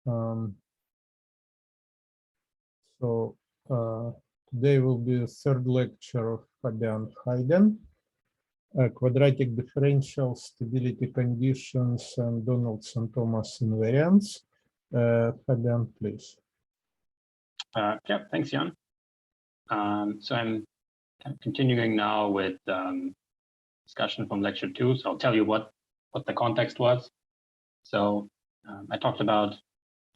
So today will be the third lecture of Fabian Haiden, quadratic differentials, stability conditions, and Donaldson-Thomas invariants. Fabian, please. Yeah, thanks, Jan. So I'm kind of continuing now with discussion from lecture 2. So I'll tell you what the context was. So I talked about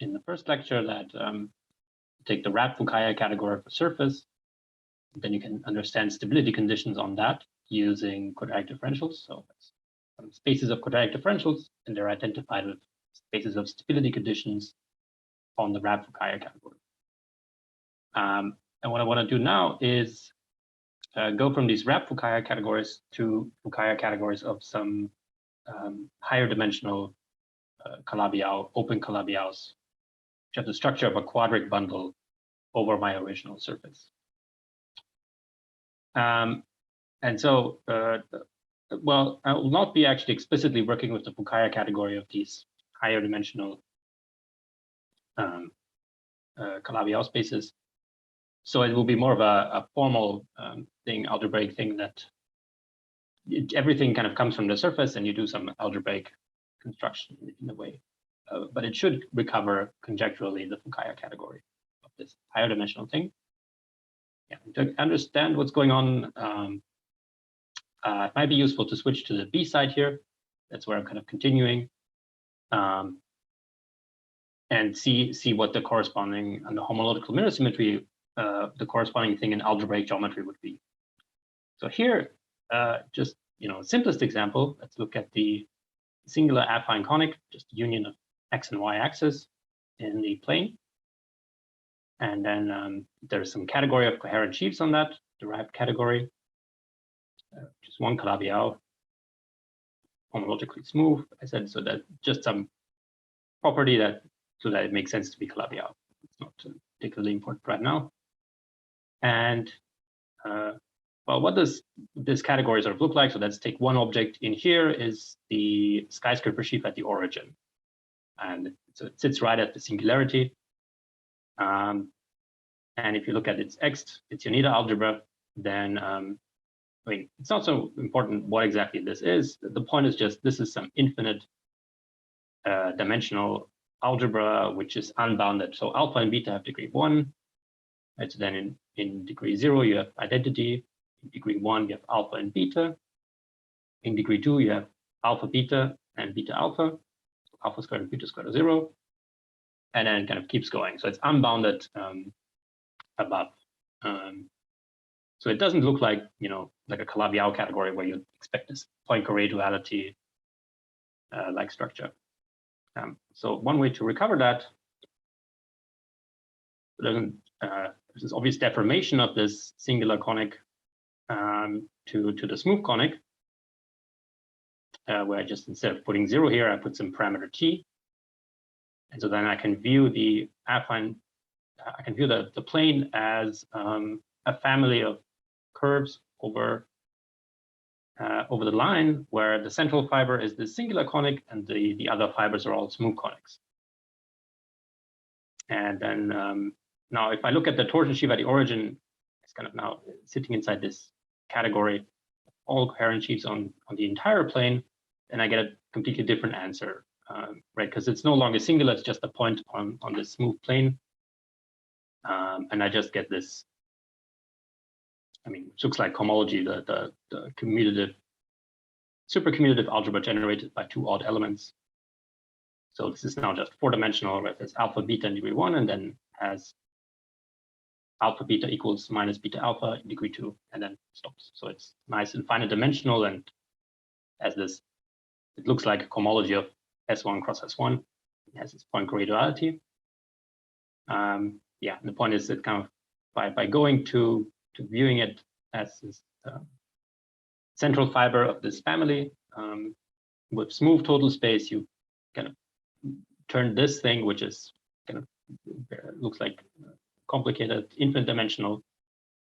in the first lecture that take the wrap Fukaya category of a surface, then you can understand stability conditions on that using quadratic differentials. So some spaces of quadratic differentials, and they're identified with spaces of stability conditions on the wrap Fukaya category. And what I want to do now is go from these wrap Fukaya categories to Fukaya categories of some higher dimensional Calabi-Yau, open Calabi-Yaus, which have the structure of a quadratic bundle over my original surface. And so, well, I will not be actually explicitly working with the Fukaya category of these higher dimensional Calabi-Yau spaces. So it will be more of a formal thing, algebraic thing that everything kind of comes from the surface and you do some algebraic construction in a way. But it should recover conjecturally the Fukaya category of this higher dimensional thing. Yeah, to understand what's going on, it might be useful to switch to the B side here. That's where I'm kind of continuing. And see what the corresponding on the homological mirror symmetry, the corresponding thing in algebraic geometry would be. So here, just simplest example, let's look at the singular affine conic, just union of x and y axis in the plane. And then there's some category of coherent sheaves on that, derived category, just one Calabi-Yau, homologically smooth. I said so that just some property that so that it makes sense to be Calabi-Yau. It's not particularly important right now. And well, what does this category sort of look like? So let's take one object in here is the skyscraper sheaf at the origin. And so it sits right at the singularity. And if you look at its its Yoneda algebra, then I mean, it's not so important what exactly this is. The point is just this is some infinite dimensional algebra, which is unbounded. So alpha and beta have degree 1. Right? So then in degree 0, you have identity. In degree 1, you have alpha and beta. In degree 2, you have alpha beta and beta alpha. Alpha squared and beta squared are 0. And then it kind of keeps going. So it's unbounded above. So it doesn't look like, like a Calabi-Yau category where you expect this Poincare duality like structure. So one way to recover that, there's this obvious deformation of this singular conic to the smooth conic, where I just instead of putting 0 here, I put some parameter t. And so then I can view the affine, I can view the plane as a family of curves over the line where the central fiber is the singular conic and the other fibers are all smooth conics. And then now if I look at the torsion sheaf at the origin, it's kind of now sitting inside this category, all coherent sheaves on the entire plane, then I get a completely different answer, right? Because it's no longer singular, it's just a point on this smooth plane. And I just get this, I mean, it looks like homology, the commutative, supercommutative algebra generated by 2 odd elements. So this is now just 4-dimensional, right? There's alpha beta in degree 1, and then has alpha beta equals minus beta alpha in degree 2, and then stops. So it's nice and finite dimensional, and has this, it looks like a homology of S1 cross S1. It has this Poincare duality. Yeah, and the point is that kind of by going to viewing it as this central fiber of this family with smooth total space, you kind of turn this thing, which is kind of looks like complicated infinite dimensional,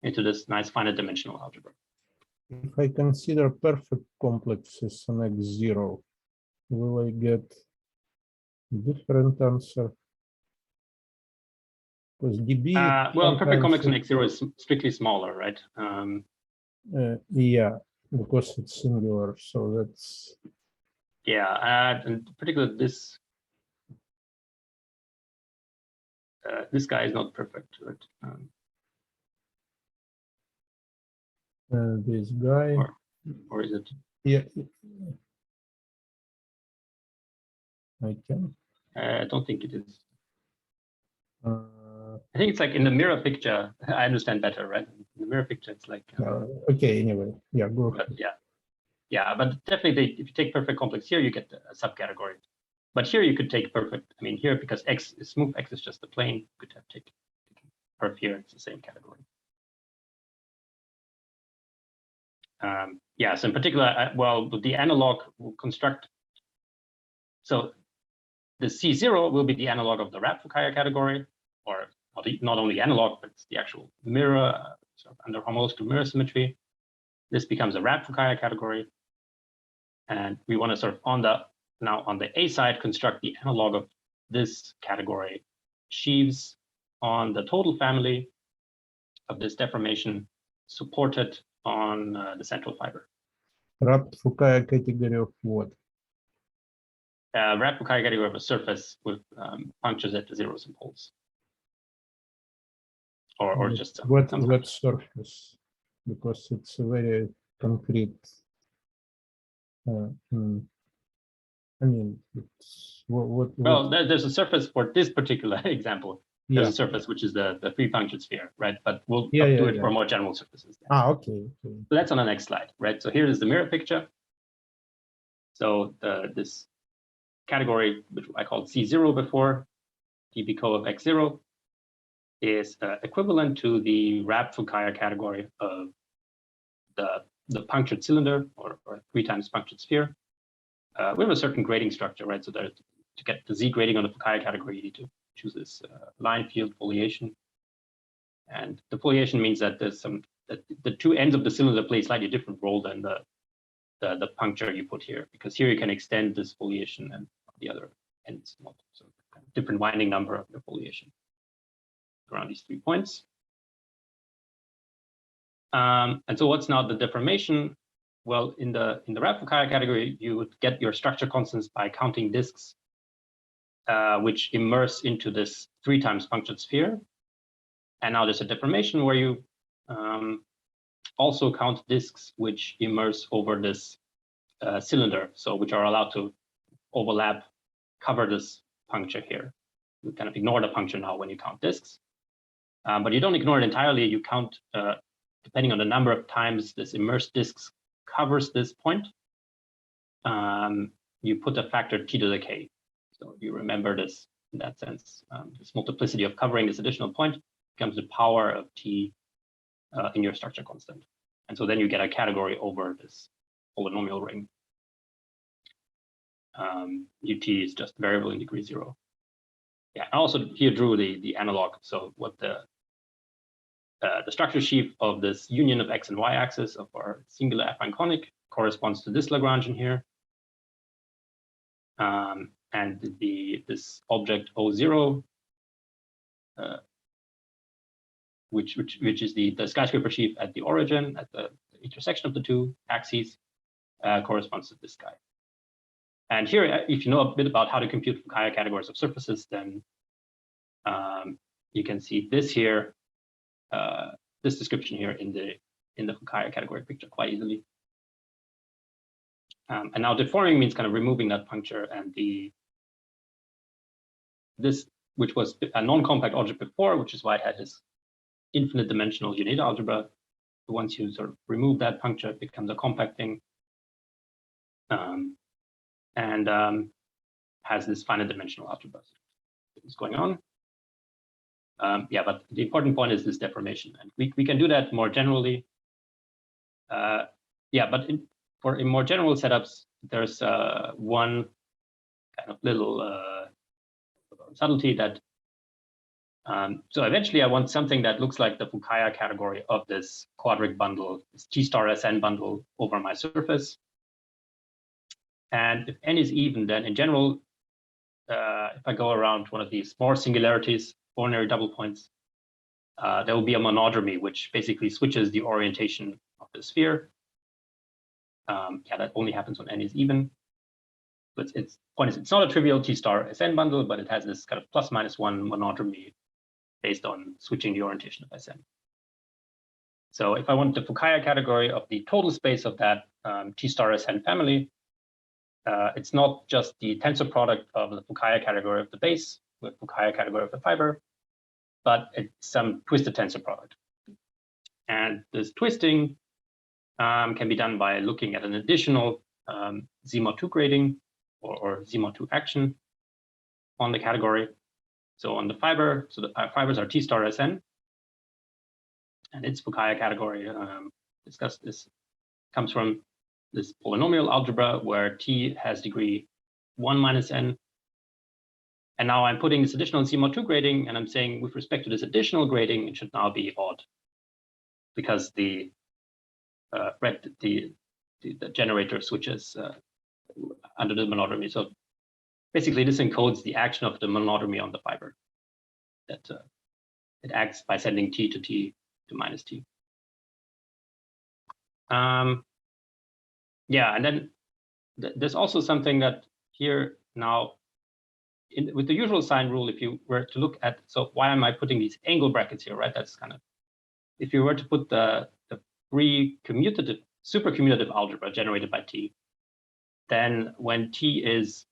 into this nice finite dimensional algebra. If I consider perfect complexes on X0, will I get different answer? because dB. Well, perfect complex on sometimes X0 is strictly smaller, right? yeah, because it's singular. So that's Yeah, and in particular, this guy is not perfect, right? This guy. Or is it? Yeah, I can. I don't think it is. Uh, I think it's like in the mirror picture. I understand better, right? In the mirror picture, it's like. okay. Anyway, yeah, go ahead. Yeah, but definitely, if you take perfect complex here, you get a subcategory. But here you could take perfect. I mean, here because X is smooth, X is just the plane. You could have taken perf here. It's the same category. Yeah. So in particular, well, the analog will construct. So the C0 will be the analog of the wrap Fukaya category, or not only analog, but it's the actual mirror, sort of under homological mirror symmetry. This becomes a wrap Fukaya category. And we want to sort of now on the A side, construct the analog of this category sheaves on the total family of this deformation supported on the central fiber. Wrapped Fukaya category of what? Wrapped Fukaya category of a surface with punctures at the zeros and poles. Or just what surface? Because it's a very concrete. I mean, it's what well, there's a surface for this particular example. There's yeah. a surface which is the three-punctured sphere, right? But we'll do it for more general surfaces. Then. Okay. So that's on the next slide, right? So here is the mirror picture. So this category, which I called C0 before, dBco of X0, is equivalent to the wrapped Fukaya category of the punctured cylinder or 3 times punctured sphere. We have a certain grading structure, right? So that to get the Z grading on the Fukaya category, you need to choose this line field foliation. And the foliation means that there's that the two ends of the cylinder play a slightly different role than the puncture you put here, because here you can extend this foliation and the other ends not. So different winding number of the foliation around these 3 points. And so what's now the deformation? Well, in the wrap Fukaya category, you would get your structure constants by counting disks, which immerse into this 3 times punctured sphere. And now there's a deformation where you also count disks which immerse over this cylinder, so which are allowed to overlap, cover this puncture here. You kind of ignore the puncture now when you count disks, but you don't ignore it entirely. You count, depending on the number of times this immersed disks covers this point, you put a factor t to the k. So you remember this in that sense. This multiplicity of covering this additional point becomes the power of t in your structure constant. And so then you get a category over this polynomial ring. Ut is just variable in degree 0. Yeah, I also here drew the analog. So what the structure sheaf of this union of x and y axis of our singular affine conic corresponds to this Lagrangian here. And this object O0, which is the skyscraper sheaf at the origin, at the intersection of the two axes, corresponds to this guy. And here, if you know a bit about how to compute Fukaya categories of surfaces, then you can see this here, this description here in the Fukaya category picture quite easily. And now deforming means kind of removing that puncture, and this, which was a non-compact object before, which is why it had this infinite dimensional unit algebra. Once you sort of remove that puncture, it becomes a compact thing, and has this finite dimensional algebra. What's going on? Yeah, but the important point is this deformation, and we can do that more generally. Yeah, but for in more general setups, there's one kind of little subtlety that. So eventually, I want something that looks like the Fukaya category of this quadratic bundle, this G star Sn bundle over my surface. And if n is even, then in general, if I go around one of these more singularities, ordinary double points, there will be a monodromy, which basically switches the orientation of the sphere. Yeah, that only happens when n is even. But it's not a trivial T star Sn bundle, but it has this kind of ±1 monodromy based on switching the orientation of Sn. So if I want the Fukaya category of the total space of that T star Sn family, it's not just the tensor product of the Fukaya category of the base with Fukaya category of the fiber, but it's some twisted tensor product. And this twisting can be done by looking at an additional Z-mod 2 grading or Z-mod 2 action on the category. So on the fiber, so the fibers are T star Sn, and its Fukaya category discussed this comes from this polynomial algebra where T has degree 1 minus n. And now I'm putting this additional Z-mod 2 grading, and I'm saying with respect to this additional grading, it should now be odd, because the generator switches under the monodromy. So basically, this encodes the action of the monodromy on the fiber. That it acts by sending T to T to minus T. Yeah, and then there's also something that here now, with the usual sign rule, if you were to look at, so why am I putting these angle brackets here, right? That's kind of, if you were to put the free commutative, supercommutative algebra generated by T, then when T is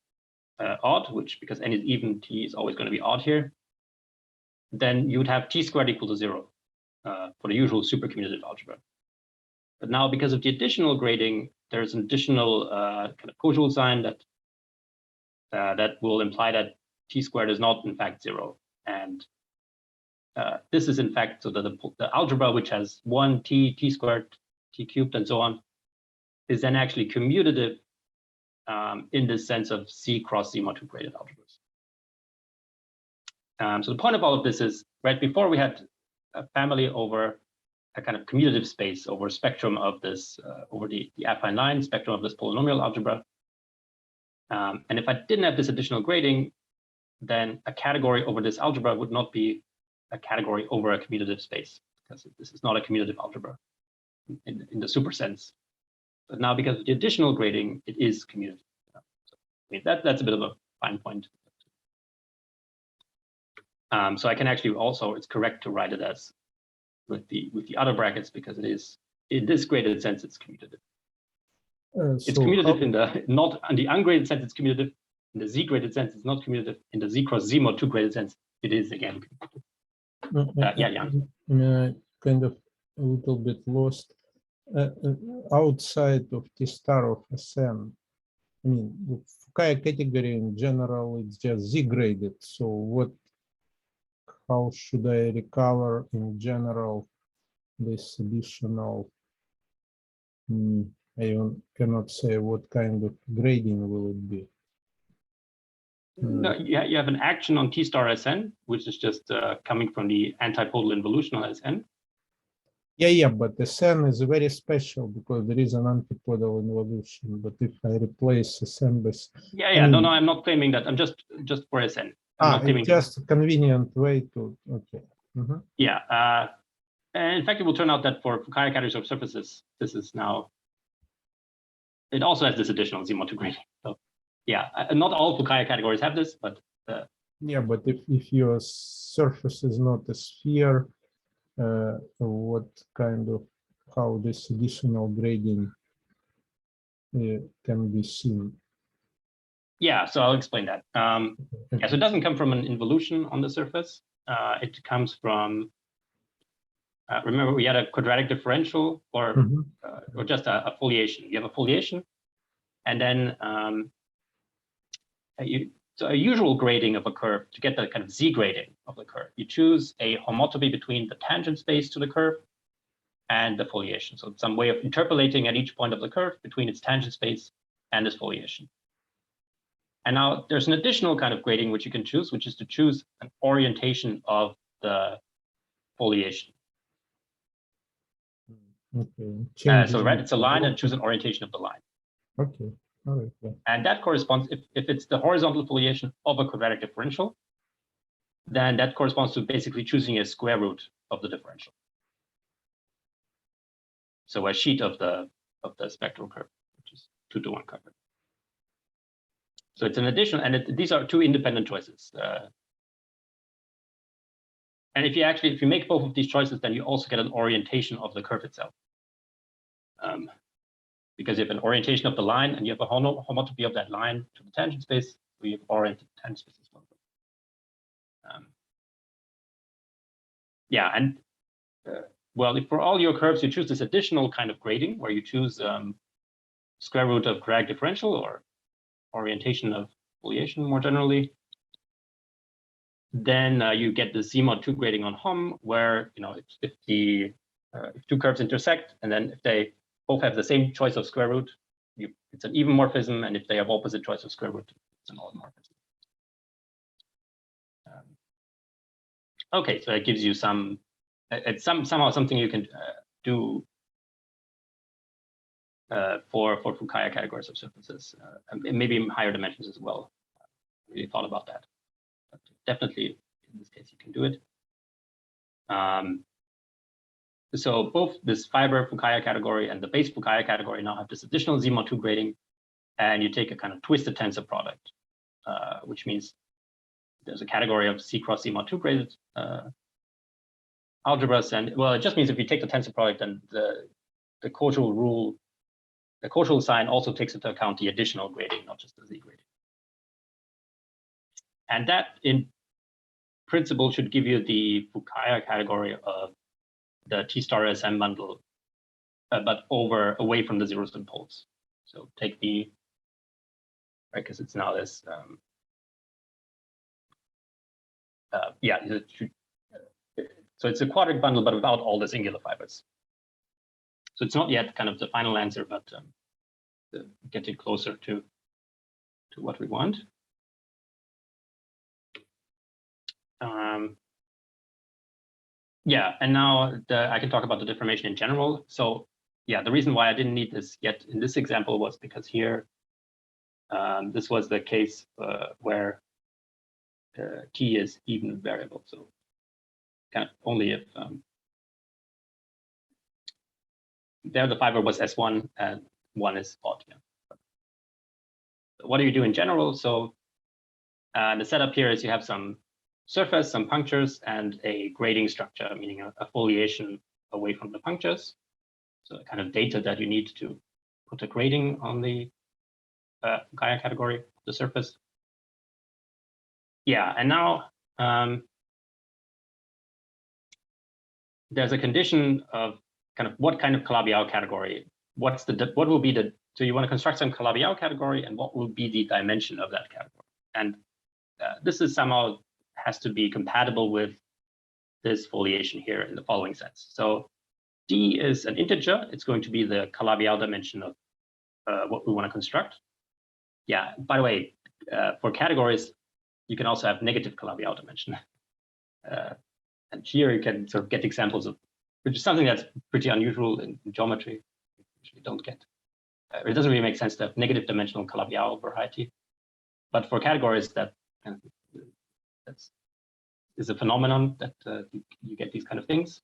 odd, which because n is even, T is always going to be odd here, then you would have T squared equal to 0 for the usual supercommutative algebra. But now, because of the additional grading, there's an additional kind of casual sign that will imply that T squared is not in fact 0. And this is in fact, so the algebra, which has 1 T, T squared, T cubed, and so on, is then actually commutative in the sense of C cross Z-mod 2 graded algebras. So the point of all of this is, right before we had a family over a kind of commutative space over a spectrum of this, over the affine line spectrum of this polynomial algebra. And if I didn't have this additional grading, then a category over this algebra would not be a category over a commutative space, because this is not a commutative algebra in the super sense. But now, because of the additional grading, it is commutative. So, I mean, that's a bit of a fine point. So I can actually also, it's correct to write it as with the other brackets, because it is, in this graded sense, it's commutative. It's commutative in the not in the ungraded sense, it's commutative. In the Z-graded sense, it's not commutative. In the Z cross Z-mod 2 graded sense, it is again commutative. Yeah, Jan. Kind of a little bit lost. Outside of T star of Sn, I mean, the Fukaya category in general, it's just Z-graded. So how should I recover in general this additional? I cannot say what kind of grading will it be. No, you have an action on T star Sn, which is just coming from the antipodal involutional Sn. Yeah, but the Sn is very special because there is an antipodal involution. But if I replace Sn by no, I'm not claiming that. I'm just for Sn. It's just a convenient way to Yeah, and in fact, it will turn out that for Fukaya categories of surfaces, this is now. It also has this additional Z-mod 2 grading. So yeah, not all Fukaya categories have this, but yeah, but if your surface is not a sphere, what kind of how this additional grading can be seen? Yeah, so I'll explain that. Yeah, so it doesn't come from an involution on the surface. It comes from remember we had a quadratic differential or just a foliation. You have a foliation, and then so a usual grading of a curve to get the kind of Z grading of the curve. You choose a homotopy between the tangent space to the curve and the foliation. So it's some way of interpolating at each point of the curve between its tangent space and this foliation. And now there's an additional kind of grading which you can choose, which is to choose an orientation of the foliation. Okay. So right, it's a line, and choose an orientation of the line. Okay. All right. Yeah. And that corresponds, if it's the horizontal foliation of a quadratic differential, then that corresponds to basically choosing a square root of the differential. So a sheet of the spectral curve, which is 2-to-1 covered. So it's an addition, and these are two independent choices. And if you make both of these choices, then you also get an orientation of the curve itself. Because you have an orientation of the line and you have a homotopy of that line to the tangent space, so you have oriented tangent space as well. Yeah, and well, if for all your curves you choose this additional kind of grading where you choose square root of quadratic differential or orientation of foliation more generally, then you get the Z mod 2 grading on Hom, where if two curves intersect, and then if they both have the same choice of square root, it's an even morphism, and if they have opposite choice of square root, it's an odd morphism. Okay, so that gives you somehow something you can do for Fukaya categories of surfaces, and maybe higher dimensions as well. I really thought about that. But definitely, in this case, you can do it. So both this fiber Fukaya category and the base Fukaya category now have this additional Z mod 2 grading, and you take a kind of twisted tensor product, which means there's a category of C cross Z mod 2 graded algebras, and well, it just means if you take the tensor product, then the causal rule, the causal sign also takes into account the additional grading, not just the Z grading. And that, in principle, should give you the Fukaya category of the T star SM bundle, but away from the zero-sum poles. So take the, right, because it's now this, yeah, so it's a quadratic bundle, but without all the singular fibers. So it's not yet kind of the final answer, but getting closer to what we want. Yeah, and now I can talk about the deformation in general. So yeah, the reason why I didn't need this yet in this example was because here, this was the case where T is even variable. So kind of only if there the fiber was S1 and 1 is odd. Yeah. So what do you do in general? So the setup here is you have some surface, some punctures, and a grading structure, meaning a foliation away from the punctures. So the kind of data that you need to put a grading on the Gaia category, the surface. Yeah, and now there's a condition of kind of what kind of Calabi-Yau category, what will be the, so you want to construct some Calabi-Yau category, and what will be the dimension of that category. And this is somehow has to be compatible with this foliation here in the following sense. So D is an integer. It's going to be the Calabi-Yau dimension of what we want to construct. Yeah, by the way, for categories, you can also have negative Calabi-Yau dimension. And here you can sort of get examples of, which is something that's pretty unusual in geometry. You usually don't get. It doesn't really make sense to have negative dimensional Calabi-Yau variety. But for categories, is a phenomenon that you get these kind of things.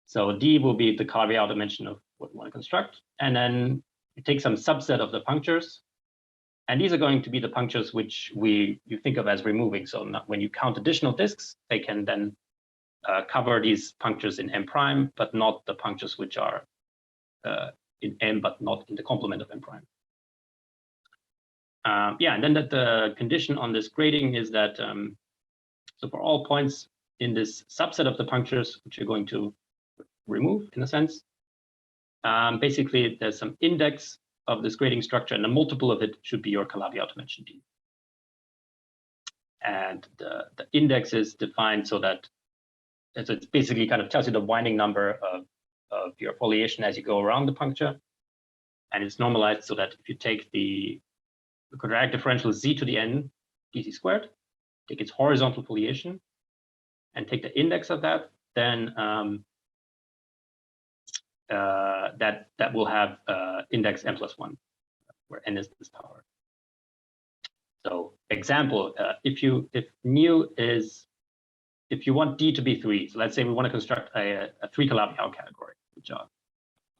So D will be the Calabi-Yau dimension of what we want to construct. And then you take some subset of the punctures. And these are going to be the punctures which you think of as removing. So when you count additional disks, they can then cover these punctures in M prime, but not the punctures which are in M, but not in the complement of M prime. Yeah, and then the condition on this grading is that, so for all points in this subset of the punctures, which you're going to remove in a sense, basically there's some index of this grading structure, and a multiple of it should be your Calabi-Yau dimension D. And the index is defined so that it basically kind of tells you the winding number of your foliation as you go around the puncture. And it's normalized so that if you take the quadratic differential Z to the N dc squared, take its horizontal foliation, and take the index of that, then that will have index n plus 1, where n is this power. So example, if nu is if you want D to be 3, so let's say we want to construct a 3 Calabi-Yau category, which are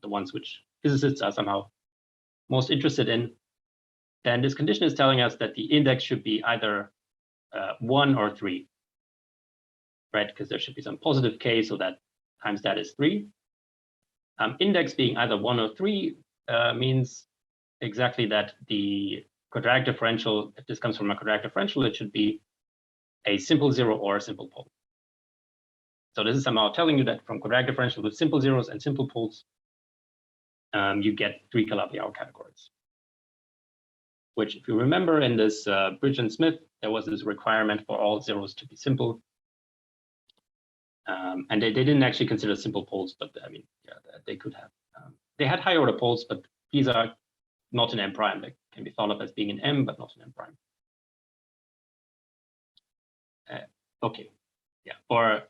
the ones which physicists are somehow most interested in, then this condition is telling us that the index should be either 1 or 3, right? Because there should be some positive k, so that times that is 3. Index being either 1 or 3 means exactly that the quadratic differential, if this comes from a quadratic differential, it should be a simple 0 or a simple pole. So this is somehow telling you that from quadratic differential with simple zeros and simple poles, you get 3 Calabi-Yau categories. Which, if you remember in this Bridgeland Smith, there was this requirement for all zeros to be simple. And they didn't actually consider simple poles, but I mean, yeah, they could have. They had higher order poles, but these are not in M prime. They can be thought of as being in M, but not in M prime. Okay, yeah. Or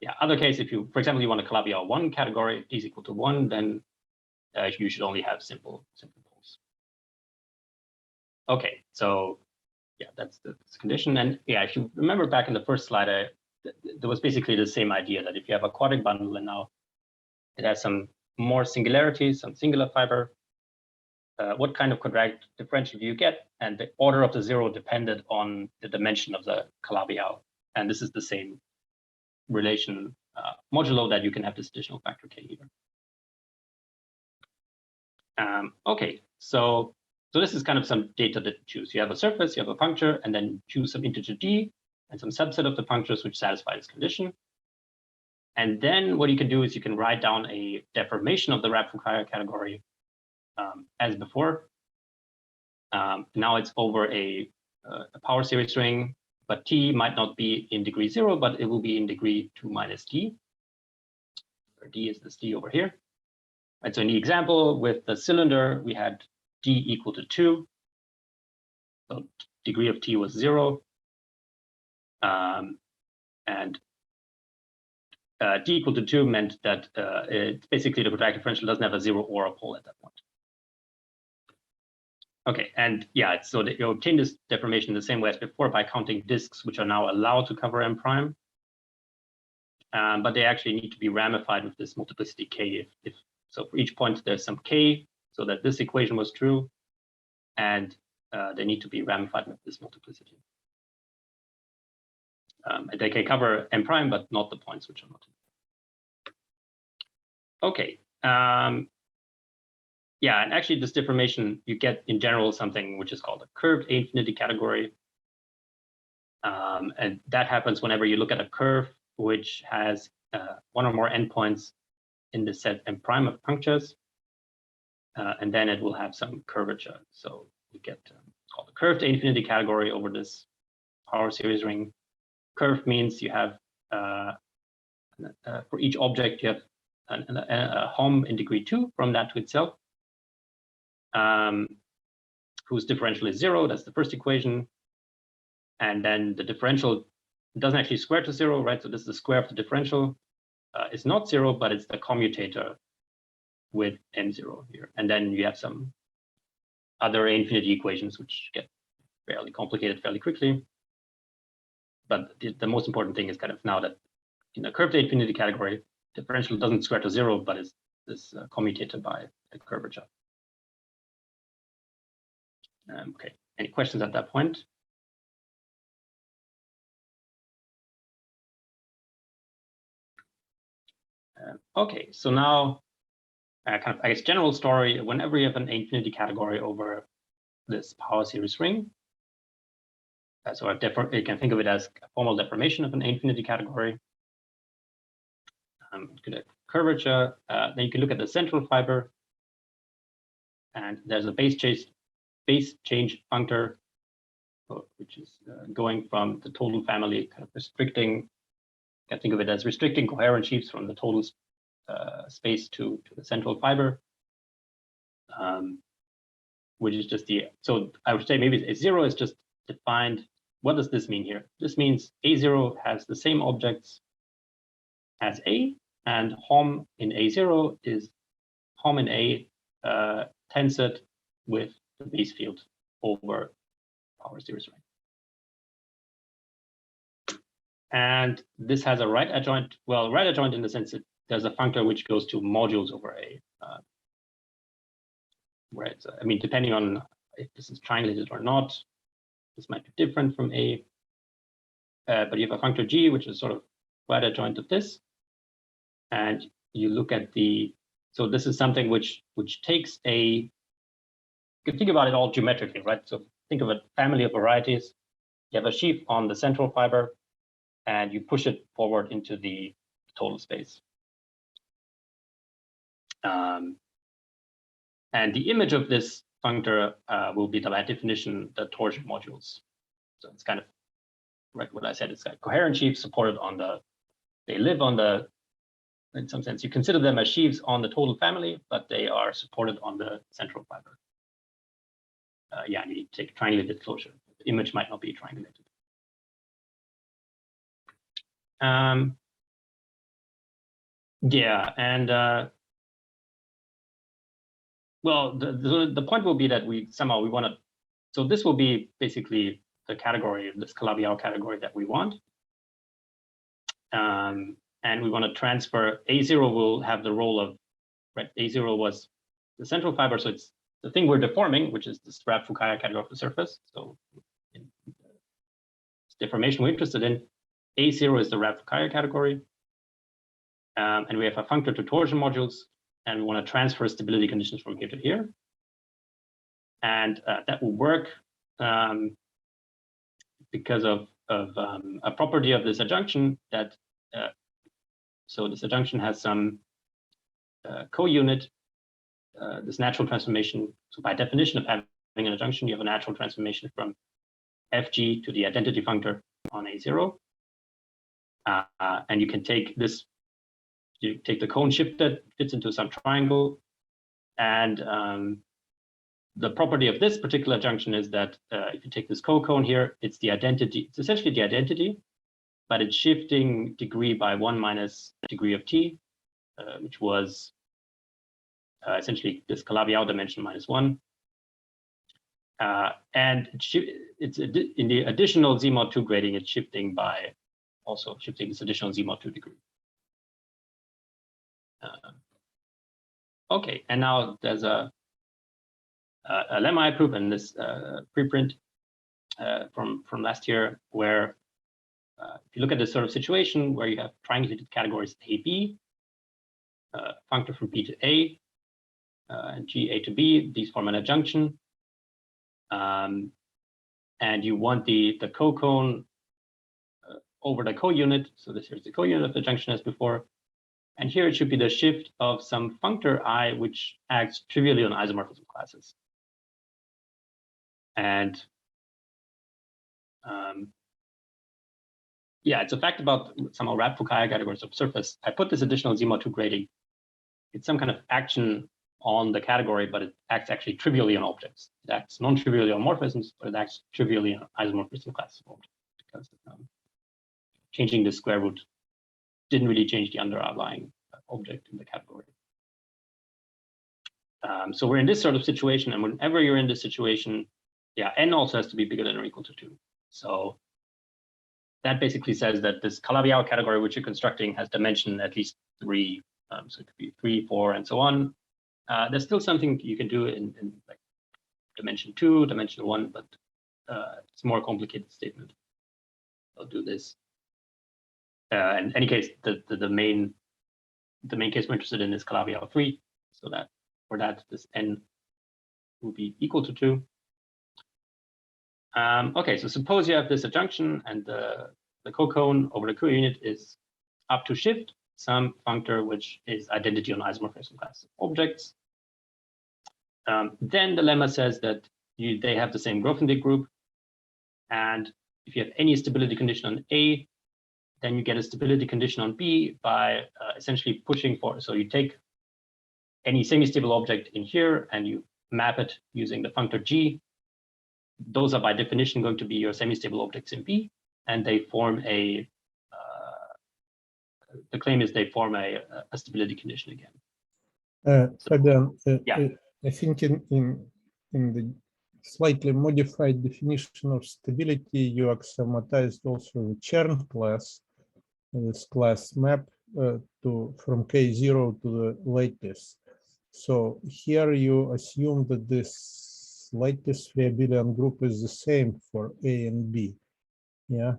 yeah, other case, if you, for example, you want a Calabi-Yau 1 category, if d is equal to 1, then you should only have simple poles. Okay, so yeah, that's the condition. And yeah, if you remember back in the first slide, there was basically the same idea that if you have a quadratic bundle and now it has some more singularities, some singular fiber, what kind of quadratic differential do you get? And the order of the 0 depended on the dimension of the Calabi-Yau. And this is the same relation modulo that you can have this additional factor k here. Okay, so this is kind of some data that you choose. You have a surface, you have a puncture, and then choose some integer d and some subset of the punctures which satisfy this condition. And then what you can do is you can write down a deformation of the Fukaya category as before. Now it's over a power series ring, but t might not be in degree 0, but it will be in degree 2 minus d, where d is this d over here. And so in the example with the cylinder, we had d equal to 2. So degree of t was 0. And d equal to 2 meant that it's basically the quadratic differential doesn't have a 0 or a pole at that point. Okay, and yeah, so you obtain this deformation the same way as before by counting disks, which are now allowed to cover M prime. But they actually need to be ramified with this multiplicity k. So for each point, there's some k, so that this equation was true, and they need to be ramified with this multiplicity. And they can cover M prime, but not the points which are not. Okay. Yeah, and actually this deformation, you get in general something which is called a curved A-infinity category. And that happens whenever you look at a curve which has one or more endpoints in the set M prime of punctures. And then it will have some curvature. So you get called a curved A-infinity category over this power series ring. Curve means you have, for each object, you have a Hom in degree 2 from that to itself, whose differential is 0. That's the first equation. And then the differential doesn't actually square to 0, right? So this is the square of the differential. It's not 0, but it's the commutator with M0 here. And then you have some other infinity equations which get fairly complicated fairly quickly. But the most important thing is kind of now that in the curved infinity category, differential doesn't square to 0, but is this commutated by a curvature. Okay, any questions at that point? Okay, so now kind of, I guess, general story. Whenever you have an infinity category over this power series ring, so you can think of it as a formal deformation of an infinity category. Good at curvature. Then you can look at the central fiber, and there's a base change functor, which is going from the total family, kind of restricting. You can think of it as restricting coherent sheaves from the total space to the central fiber, which is just so I would say maybe A0 is just defined. What does this mean here? This means A0 has the same objects as A, and Hom in A0 is Hom in A tensor with the base field over power series ring. And this has a right adjoint. Well, right adjoint in the sense that there's a functor which goes to modules over A. Where it's, I mean, depending on if this is triangulated or not, this might be different from A. But you have a functor G, which is sort of right adjoint of this. And you look at the, so this is something which takes a, you can think about it all geometrically, right? So think of a family of varieties. You have a sheaf on the central fiber, and you push it forward into the total space. And the image of this functor will be, by definition, the torsion modules. So it's kind of, right, what I said, it's like coherent sheaves supported on the, they live on the, in some sense, you consider them as sheaves on the total family, but they are supported on the central fiber. Yeah, and you need to take triangulated closure. The image might not be triangulated. Yeah, and well, the point will be that we want to, so this will be basically the category, this Calabi-Yau category that we want. And we want to transfer, A0 will have the role of, right, A0 was the central fiber, so it's the thing we're deforming, which is this wrapped Fukaya category of the surface. So in this deformation we're interested in, A0 is the wrapped Fukaya category. And we have a functor to torsion modules, and we want to transfer stability conditions from here to here. And that will work because of a property of this adjunction that, so this adjunction has some co-unit, this natural transformation. So by definition of having an adjunction, you have a natural transformation from Fg to the identity functor on A0. And you can take this, you take the cone shift that fits into some triangle. And the property of this particular adjunction is that if you take this co-cone here, it's the identity, it's essentially the identity, but it's shifting degree by 1 minus degree of t, which was essentially this Calabi-Yau dimension minus 1. And it's in the additional Z mod 2 grading, it's shifting by also shifting this additional Z mod 2 degree. Okay, and now there's a lemma I prove in this preprint from last year, where if you look at this sort of situation where you have triangulated categories A, B, functor from B to A, and G, A to B, these form an adjunction. And you want the co-cone over the co-unit. So this here's the co-unit of the junction as before. And here it should be the shift of some functor I, which acts trivially on isomorphism classes. And yeah, it's a fact about somehow wrapped Fukaya categories of surface. I put this additional Z mod 2 grading. It's some kind of action on the category, but it acts actually trivially on objects. It acts non-trivially on morphisms, but it acts trivially on isomorphism classes of objects, because changing the square root didn't really change the underlying object in the category. So we're in this sort of situation, and whenever you're in this situation, yeah, n also has to be bigger than or equal to 2. So that basically says that this Calabi-Yau category, which you're constructing, has dimension at least 3. So it could be 3, 4, and so on. There's still something you can do in like dimension 2, dimension 1, but it's a more complicated statement. I'll do this. In any case, the main case we're interested in is Calabi-Yau 3, so that for that this n will be equal to 2. Okay, so suppose you have this adjunction, and the co-cone over the co-unit is up to shift some functor which is identity on isomorphism class objects. Then the lemma says that they have the same Grothendieck group, and if you have any stability condition on A, then you get a stability condition on B by essentially pushing for, so you take any semi-stable object in here and you map it using the functor G. Those are by definition going to be your semi-stable objects in B, and they form a, the claim is they form a stability condition again. Fabian, yeah. I think in the slightly modified definition of stability, you axiomatized also the Chern class, this class map from K0 to the lattice. So here you assume that this lattice free abelian group is the same for A and B. Yeah.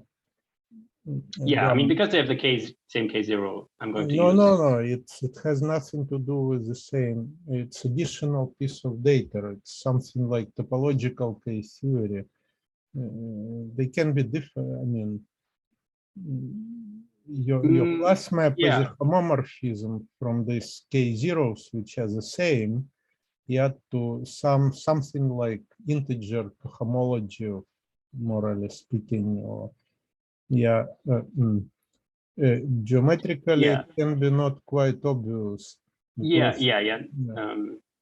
Yeah, I mean, because they have the same K0, I'm going to use. No. It has nothing to do with the same. It's additional piece of data. It's something like topological case theory. They can be different. I mean, your class map is a homomorphism from these K0s, which are the same, yet to something like integer homology, more or less speaking, or geometrically it can be not quite obvious. Because, yeah,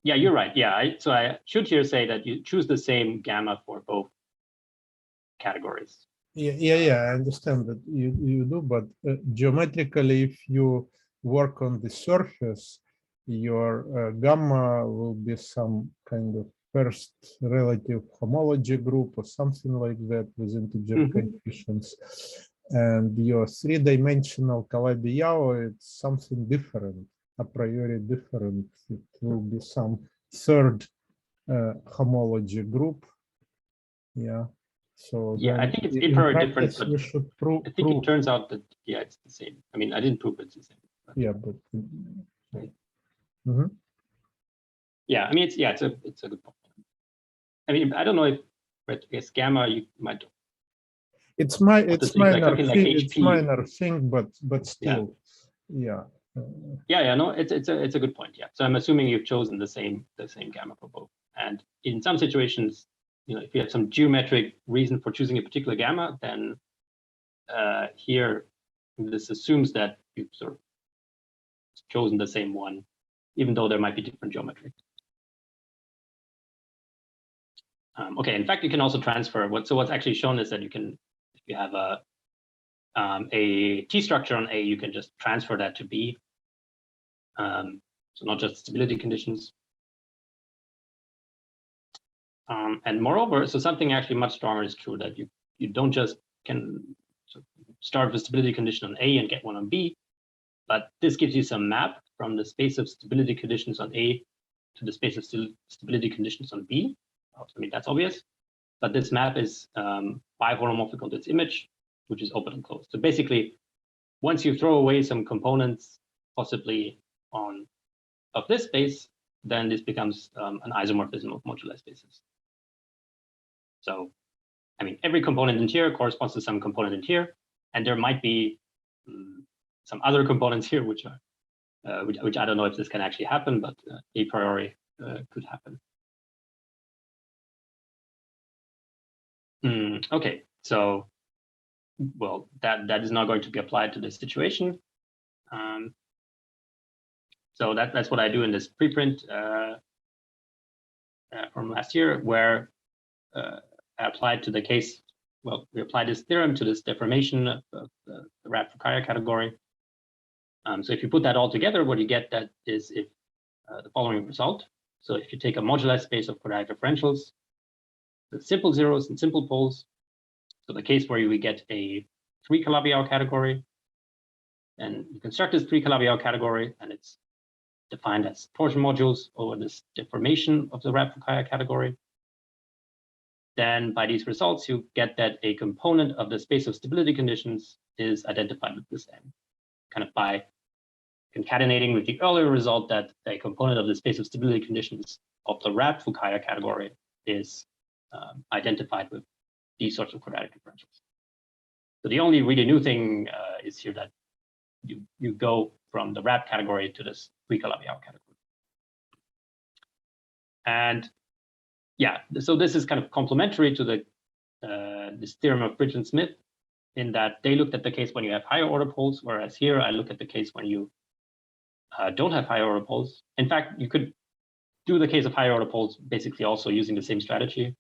you're right. Yeah, so I should here say that you choose the same gamma for both categories. Yeah, I understand that you do, but geometrically, if you work on the surface, your gamma will be some kind of first relative homology group or something like that with integer coefficients. And your three-dimensional Calabi-Yau, it's something different, a priori different. It will be some third homology group. Yeah. So yeah, I think it's a priori different, but we should prove. I think it turns out that it's the same. I mean, I didn't prove it's the same. But... Yeah, but yeah, I mean, it's a good point. I mean, I don't know if, but I guess gamma you might. It's minor like thing. Like it's minor thing, but still, no, it's a good point. Yeah, so I'm assuming you've chosen the same gamma for both, and in some situations, if you have some geometric reason for choosing a particular gamma, then here this assumes that you've sort of chosen the same one, even though there might be different geometry. Okay, in fact, you can also transfer so what's actually shown is that you can, if you have a T structure on A, you can just transfer that to B. So not just stability conditions. And moreover, so something actually much stronger is true, that you don't just can start with stability condition on A and get one on B, but this gives you some map from the space of stability conditions on A to the space of stability conditions on B. I mean, that's obvious, but this map is bi-horomorphic to its image, which is open and closed. So basically, once you throw away some components, possibly of this space, then this becomes an isomorphism of moduli spaces. So, I mean, every component in here corresponds to some component in here, and there might be some other components here which are which I don't know if this can actually happen, but a priori could happen. Okay, so well, that is not going to be applied to this situation. So that's what I do in this preprint from last year, where I applied to the case. Well, we applied this theorem to this deformation of the Fukaya category. So if you put that all together, what you get that is if the following result. So if you take a moduli space of quadratic differentials, the simple zeros and simple poles, so the case where we get a 3 Calabi-Yau category, and you construct this 3 Calabi-Yau category, and it's defined as torsion modules over this deformation of the Fukaya category. Then by these results, you get that a component of the space of stability conditions is identified with this M, kind of by concatenating with the earlier result that a component of the space of stability conditions of the Fukaya category is identified with these sorts of quadratic differentials. So the only really new thing is here that you go from the RAP category to this 3 Calabi-Yau category. And yeah, so this is kind of complementary to the this theorem of Bridgeland-Smith, in that they looked at the case when you have higher order poles, whereas here I look at the case when you don't have higher order poles. In fact, you could do the case of higher order poles basically also using the same strategy.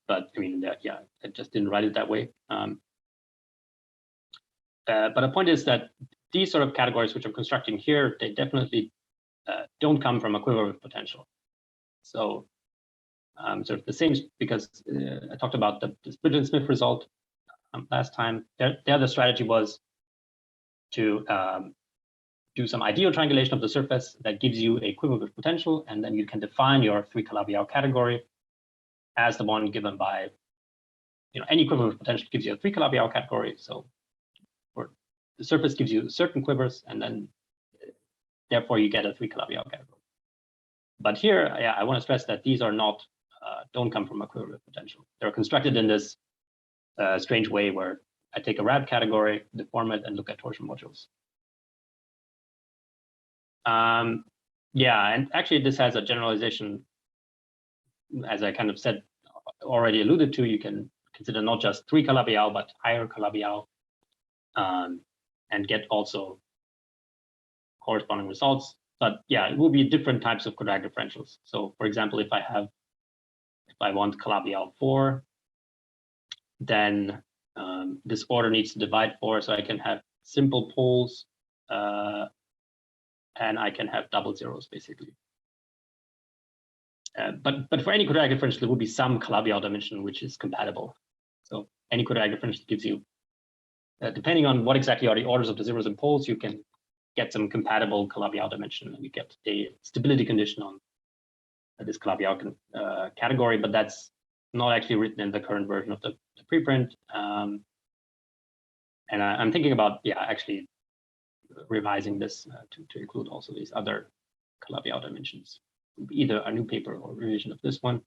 But I mean, I just didn't write it that way. But the point is that these sort of categories which I'm constructing here, they definitely don't come from a quiver with potential. So sort of the same, because I talked about this Bridgeland-Smith result last time. The other strategy was to do some ideal triangulation of the surface that gives you a equivalent potential, and then you can define your 3 Calabi-Yau category as the one given by, any equivalent potential gives you a 3 Calabi-Yau category. So the surface gives you certain quivers, and then therefore you get a 3 Calabi-Yau category. But here, I want to stress that these are not, don't come from equivalent potential. They're constructed in this strange way where I take a RAD category, deform it, and look at torsion modules. And actually this has a generalization, as I kind of said, already alluded to. You can consider not just 3 Calabi-Yau, but higher Calabi-Yau, and get also corresponding results. But yeah, it will be different types of quadratic differentials. So for example, if I want Calabi-Yau 4, then this order needs to divide 4, so I can have simple poles, and I can have double zeros basically. But for any quadratic differential, there will be some Calabi-Yau dimension which is compatible. So any quadratic differential gives you, depending on what exactly are the orders of the zeros and poles, you can get some compatible Calabi-Yau dimension, and you get a stability condition on this Calabi-Yau category, but that's not actually written in the current version of the preprint. And I'm thinking about, actually revising this to include also these other Calabi-Yau dimensions, either a new paper or revision of this one.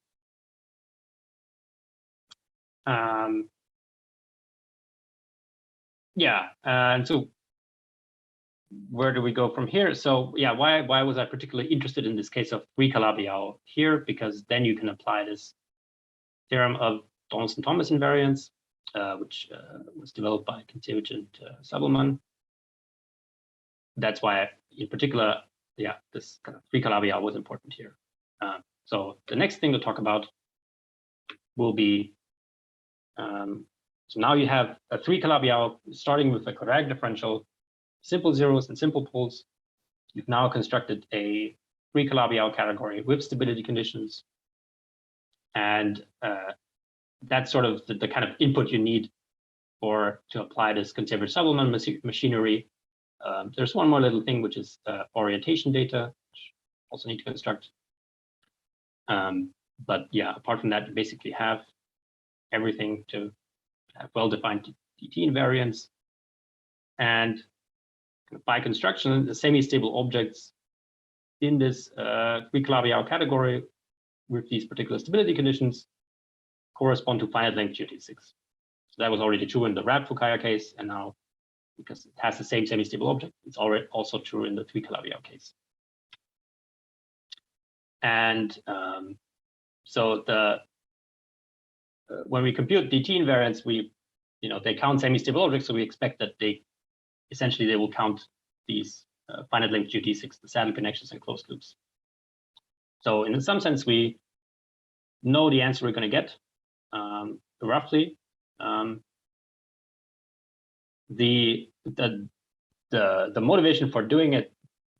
And so where do we go from here? So why was I particularly interested in this case of 3 Calabi-Yau here? Because then you can apply this theorem of Donaldson-Thomas invariants, which was developed by Kontsevich and Soibelman. That's why, in particular, this kind of 3 Calabi-Yau was important here. So the next thing to talk about will be, so now you have a 3 Calabi-Yau starting with a quadratic differential, simple zeros and simple poles. You've now constructed a 3 Calabi-Yau category with stability conditions. And that's sort of the kind of input you need to apply this Kontsevich-Soibelman machinery. There's one more little thing, which is orientation data, which you also need to construct. But apart from that, you basically have everything to have well-defined DT invariants. And by construction, the semi-stable objects in this 3 Calabi-Yau category with these particular stability conditions correspond to finite-length geodesics. So that was already true in the RAD Fukaya case, and now, because it has the same semi-stable object, it's already also true in the 3 Calabi-Yau case. And so when we compute DT invariants, they count semi-stable objects, so we expect that they will count these finite-length geodesics, the saddle connections and closed loops. So in some sense, we know the answer we're going to get roughly. The motivation for doing it,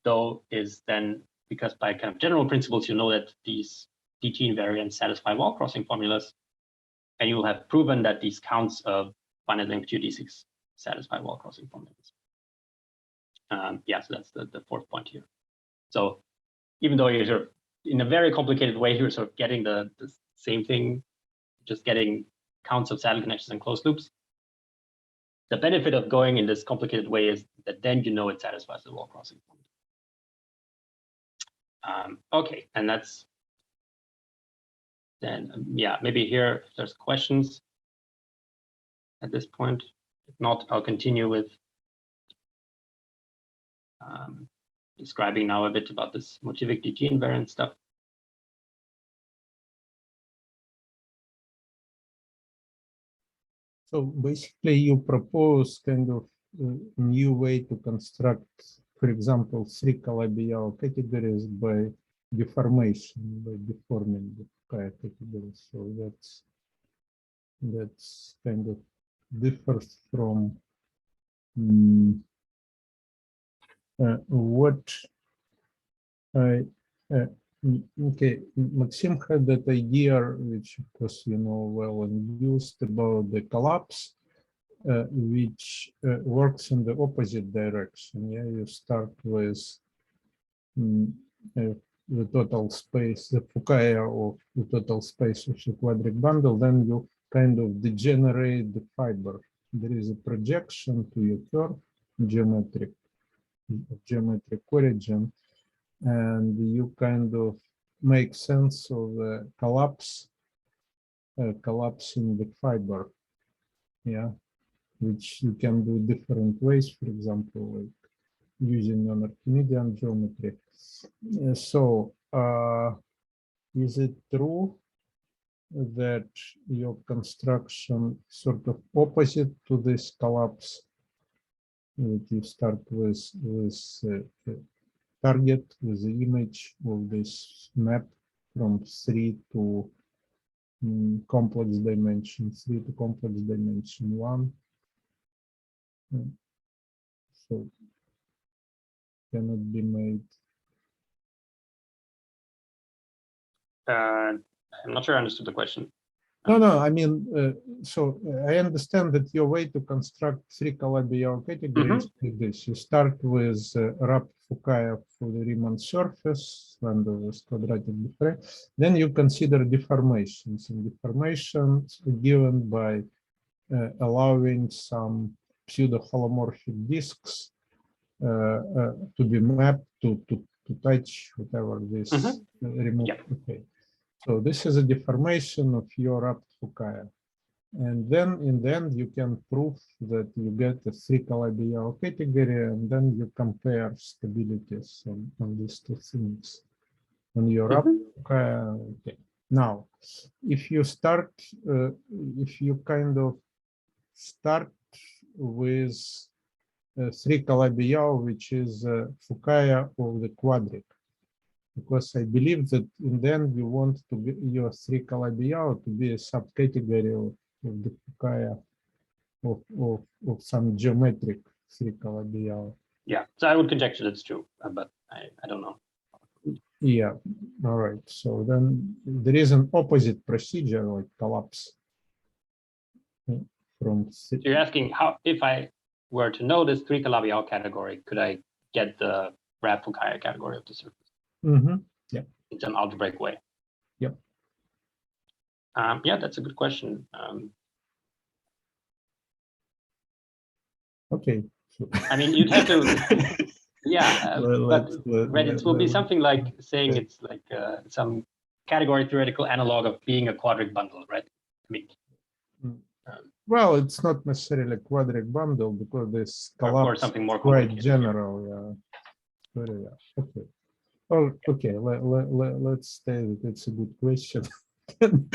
though, is then because by kind of general principles, you know that these DT invariants satisfy wall crossing formulas, and you will have proven that these counts of finite-length geodesics satisfy wall crossing formulas. So that's the fourth point here. So even though you're sort of, in a very complicated way, you're sort of getting the same thing, just getting counts of saddle connections and closed loops. The benefit of going in this complicated way is that then you know it satisfies the wall crossing formula. Okay, and that's then, maybe here if there's questions at this point. If not, I'll continue with describing now a bit about this motivic DT invariant stuff. So basically, you propose kind of a new way to construct, for example, 3 Calabi-Yau categories by deformation, by deforming the Fukaya categories. So that's kind of differs from what I Okay, Maxim had that idea, which of course you know well and used, about the collapse, which works in the opposite direction. Yeah, you start with the total space, the Fukaya of the total space of the quadratic bundle, then you kind of degenerate the fiber. There is a projection to your curve, geometric origin, and you kind of make sense of the collapsing the fiber, yeah, which you can do different ways, for example, like using non-Archimedean geometry. So, is it true that your construction sort of opposite to this collapse, that you start with target, with the image of this map from 3 to complex dimension 3 to complex dimension 1. So cannot be made. I'm not sure I understood the question. No, I mean, so I understand that your way to construct 3 Calabi-Yau categories is this. You start with wrapped Fukaya for the Riemann surface, and with quadratic differentials. Then you consider deformations, and deformations are given by allowing some pseudo-holomorphic disks to be mapped to touch whatever this remote. Yeah. Okay. So this is a deformation of your wrapped Fukaya. And then in the end, you can prove that you get a 3 Calabi-Yau category, and then you compare stabilities on these two things. On your wrapped Fukaya. Okay. Now, if you start, if you kind of start with 3 Calabi-Yau, which is Fukaya of the quadratic, because I believe that in the end you want to be your 3 Calabi-Yau to be a subcategory of the Fukaya of some geometric 3 Calabi-Yau. Yeah, so I would conjecture that's true, but I don't know. Yeah, all right. So then there is an opposite procedure, like collapse. From so you're asking how, if I were to know this 3 Calabi-Yau category, could I get the wrapped Fukaya category of the surface? Yeah. In some algebraic way. Yep. Yeah, that's a good question. Okay. I mean, you'd have to, yeah, but it will be something like saying it's like some category theoretical analog of being a quadratic bundle, right? I mean, well, it's not necessarily a quadratic bundle because this collapse something more is quite general. Yeah. Okay. Oh, okay. Let's say that it's a good question, and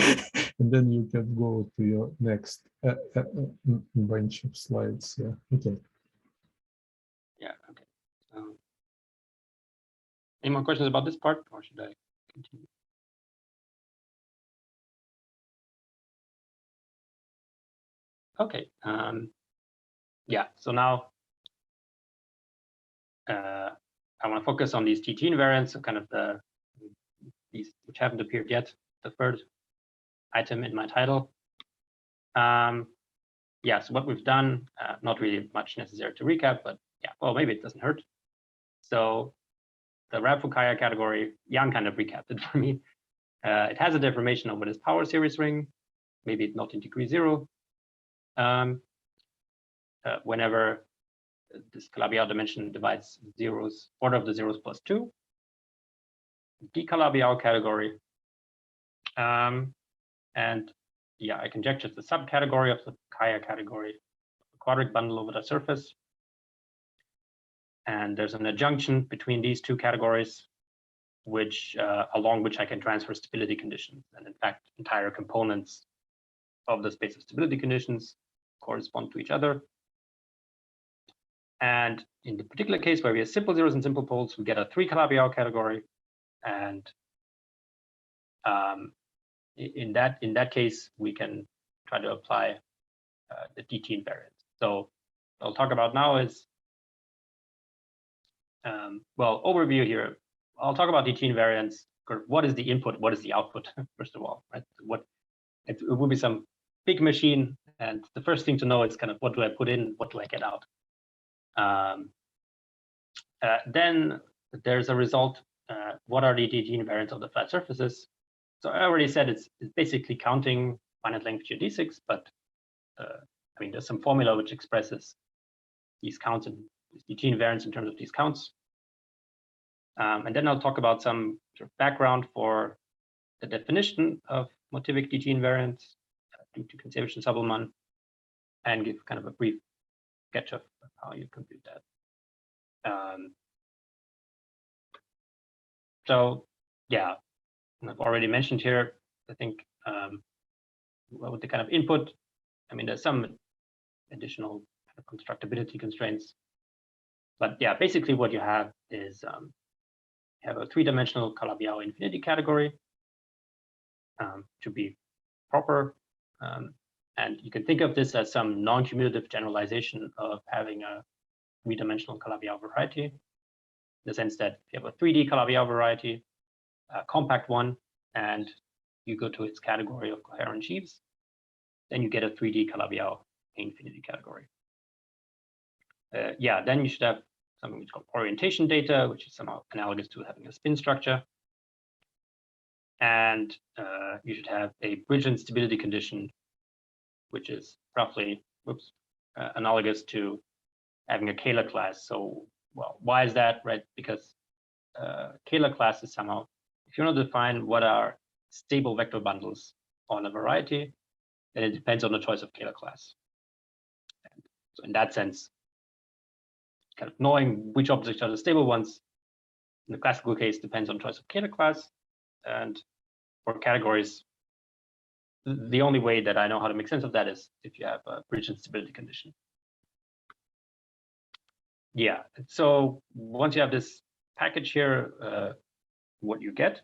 then you can go to your next bunch of slides. Yeah. Okay. Yeah. Okay. Any more questions about this part, or should I continue? Okay. Yeah. So now I want to focus on these TT invariants, so kind of these which haven't appeared yet. The third item in my title. Yeah. So what we've done, not really much necessary to recap, but yeah. Well, maybe it doesn't hurt. So the wrapped Fukaya category, Jan kind of recapped it for me. It has a deformation over this power series ring. Maybe it's not in degree 0. Whenever this Calabi-Yau dimension divides zeros, order of the zeros plus 2. The Calabi-Yau category. And yeah, I conjecture it's the subcategory of the Fukaya category, the quadratic bundle over the surface. And there's an adjunction between these two categories, which along which I can transfer stability conditions. And in fact, entire components of the space of stability conditions correspond to each other. And in the particular case where we have simple zeros and simple poles, we get a 3 Calabi-Yau category. And in that case, we can try to apply the DT invariance. So what I'll talk about now is, well, overview here. I'll talk about DT invariance what is the input, what is the output, first of all, right? It will be some big machine, and the first thing to know is kind of what do I put in, what do I get out. Then there's a result. What are the DT invariants of the flat surfaces? So I already said it's basically counting finite length geodesics, but I mean, there's some formula which expresses these counts and DT invariants in terms of these counts. And then I'll talk about some sort of background for the definition of motivic DT invariants due to Kontsevich-Soibelman, and give kind of a brief sketch of how you compute that. So yeah, I've already mentioned here, I think, with the kind of input, I mean, there's some additional kind of constructability constraints. But yeah, basically what you have is you have a three-dimensional Calabi-Yau infinity category to be proper. And you can think of this as some non-cumulative generalization of having a three-dimensional Calabi-Yau variety, in the sense that you have a 3D Calabi-Yau variety, a compact one, and you go to its category of coherent sheaves, then you get a 3D Calabi-Yau infinity category. Yeah, then you should have something which is called orientation data, which is somehow analogous to having a spin structure. And you should have a Bridgeland stability condition, which is roughly analogous to having a Kähler class. So, well, why is that, right? Because Kähler class is somehow, if you want to define what are stable vector bundles on a variety, then it depends on the choice of Kähler class. And so in that sense, kind of knowing which objects are the stable ones in the classical case depends on choice of Kähler class. And for categories, the only way that I know how to make sense of that is if you have a Bridgeland stability condition. Yeah, so once you have this package here, what you get.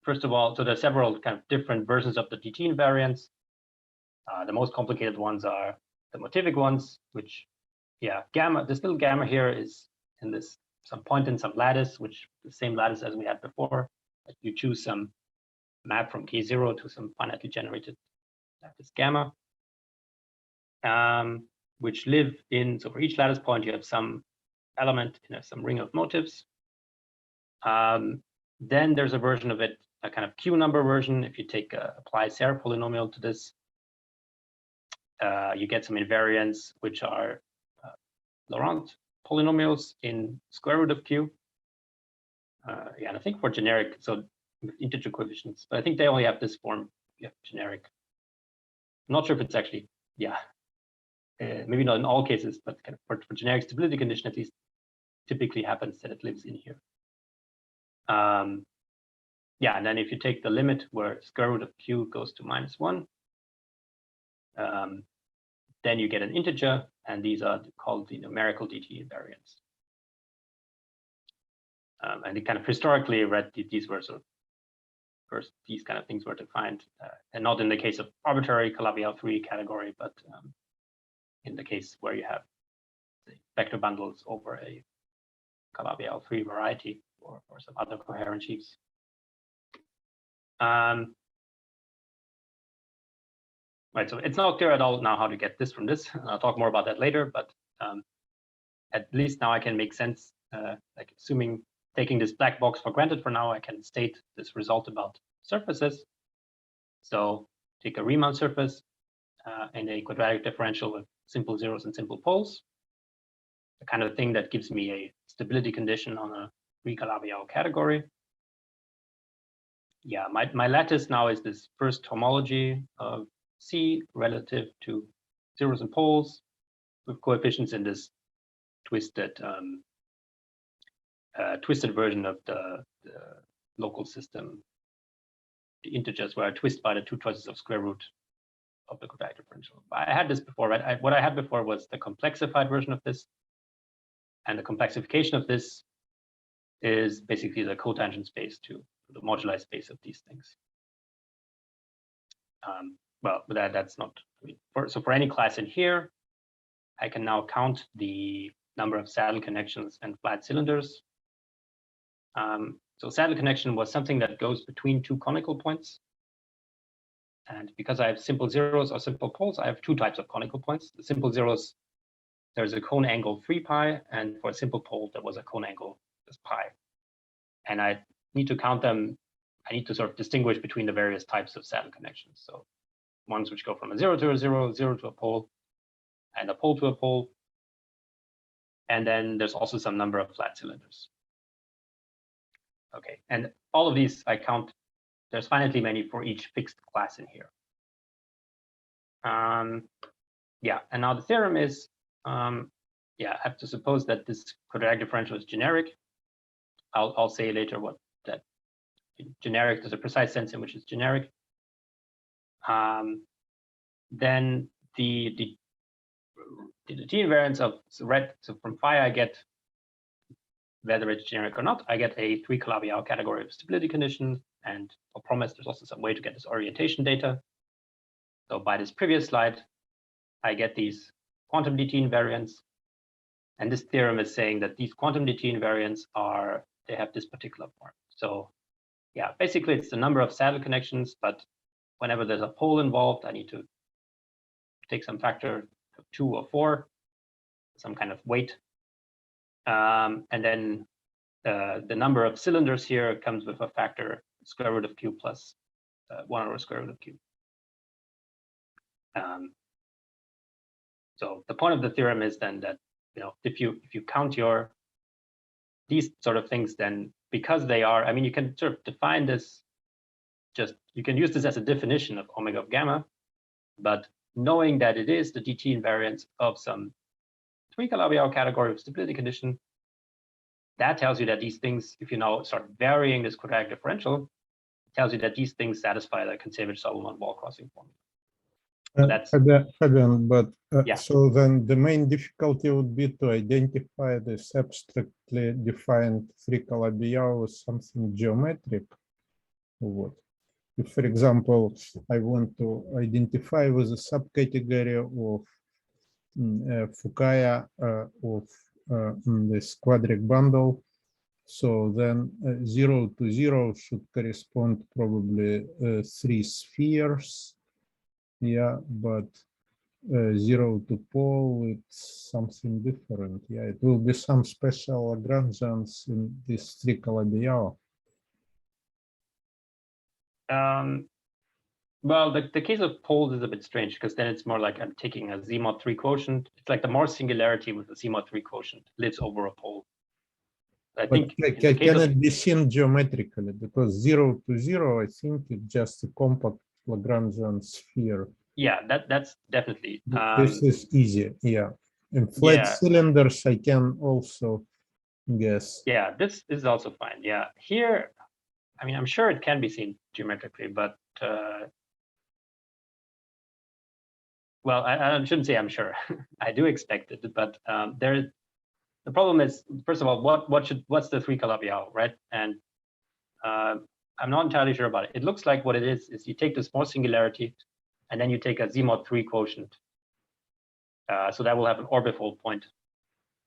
First of all, so there are several kind of different versions of the DT invariants. The most complicated ones are the motivic ones, which, yeah, gamma, this little gamma here is in this some point in some lattice, which the same lattice as we had before. You choose some map from K0 to some finitely generated lattice gamma, which live in, so for each lattice point, you have some element in some ring of motives. Then there's a version of it, a kind of Q number version. If you take apply Serre polynomial to this, you get some invariants, which are Laurent polynomials in square root of Q. Yeah, and I think for generic, so integer coefficients, but I think they only have this form. You have generic. I'm not sure if it's actually, yeah, maybe not in all cases, but kind of for generic stability condition, at least typically happens that it lives in here. Yeah, and then if you take the limit where square root of Q goes to -1, then you get an integer, and these are called the numerical DT invariants. And it kind of historically read these were sort of first these kind of things were defined, and not in the case of arbitrary Calabi-Yau 3 category, but in the case where you have the vector bundles over a Calabi-Yau 3 variety or some other coherent sheaves. Right, so it's not clear at all now how to get this from this. I'll talk more about that later, but at least now I can make sense, like assuming taking this black box for granted for now, I can state this result about surfaces. So take a Riemann surface and a quadratic differential with simple zeros and simple poles, the kind of thing that gives me a stability condition on a Calabi-Yau category. Yeah, my lattice now is this first homology of C relative to zeros and poles with coefficients in this twisted twisted version of the local system. The integers where I twist by the two choices of square root of the quadratic differential. I had this before, right? What I had before was the complexified version of this, and the complexification of this is basically the cotangent space to the moduli space of these things. Well, but that's not, I mean, so for any class in here, I can now count the number of saddle connections and flat cylinders. So saddle connection was something that goes between two conical points. And because I have simple zeros or simple poles, I have two types of conical points. The simple zeros, there's a cone angle 3 pi, and for a simple pole, there was a cone angle just pi. And I need to count them. I need to sort of distinguish between the various types of saddle connections. So ones which go from a 0 to a 0, 0 to a pole, and a pole to a pole. And then there's also some number of flat cylinders. Okay, and all of these I count. There's finitely many for each fixed class in here. Yeah, and now the theorem is, yeah, I have to suppose that this quadratic differential is generic. I'll say later what that generic, there's a precise sense in which it's generic. Then the t invariance of red, so from phi I get, whether it's generic or not, I get a 3 Calabi-Yau category of stability conditions, and for promise, there's also some way to get this orientation data. So by this previous slide, I get these quantum DT invariants, and this theorem is saying that these quantum DT invariants are, they have this particular form. So yeah, basically it's the number of saddle connections, but whenever there's a pole involved, I need to take some factor of 2 or 4, some kind of weight. And then the number of cylinders here comes with a factor square root of q plus 1 over square root of q. So the point of the theorem is then that, you know, if you count your these sort of things, then because they are, I mean, you can sort of define this, just you can use this as a definition of omega of gamma, but knowing that it is the DT invariance of some 3 Calabi-Yau category of stability condition, that tells you that these things, if you now start varying this quadratic differential, it tells you that these things satisfy the Kontsevich-Soibelman wall crossing formula. So that's Fabian, but yeah. So then the main difficulty would be to identify this abstractly defined 3 Calabi-Yau as something geometric. Or what? If, for example, I want to identify with a subcategory of Fukaya of this quadratic bundle, so then 0 to 0 should correspond probably 3 spheres. Yeah, but 0 to pole, it's something different. Yeah, it will be some special Lagrangians in this 3 Calabi-Yau. Well, the case of poles is a bit strange because then it's more like I'm taking a Z-mod 3 quotient. It's like the more singularity with the Z-mod 3 quotient lives over a pole. I think can it be seen geometrically? Because 0 to 0, I think it's just a compact Lagrangian sphere. Yeah, that's definitely. This is easy, yeah. In flat cylinders, I can also guess. Yeah, this is also fine. Yeah, here, I mean, I'm sure it can be seen geometrically, but well, I shouldn't say I'm sure. I do expect it, but the problem is, first of all, what's the 3 Calabi-Yau, right? And I'm not entirely sure about it. It looks like what it is you take this more singularity, and then you take a Z-mod 3 quotient. So that will have an orbifold point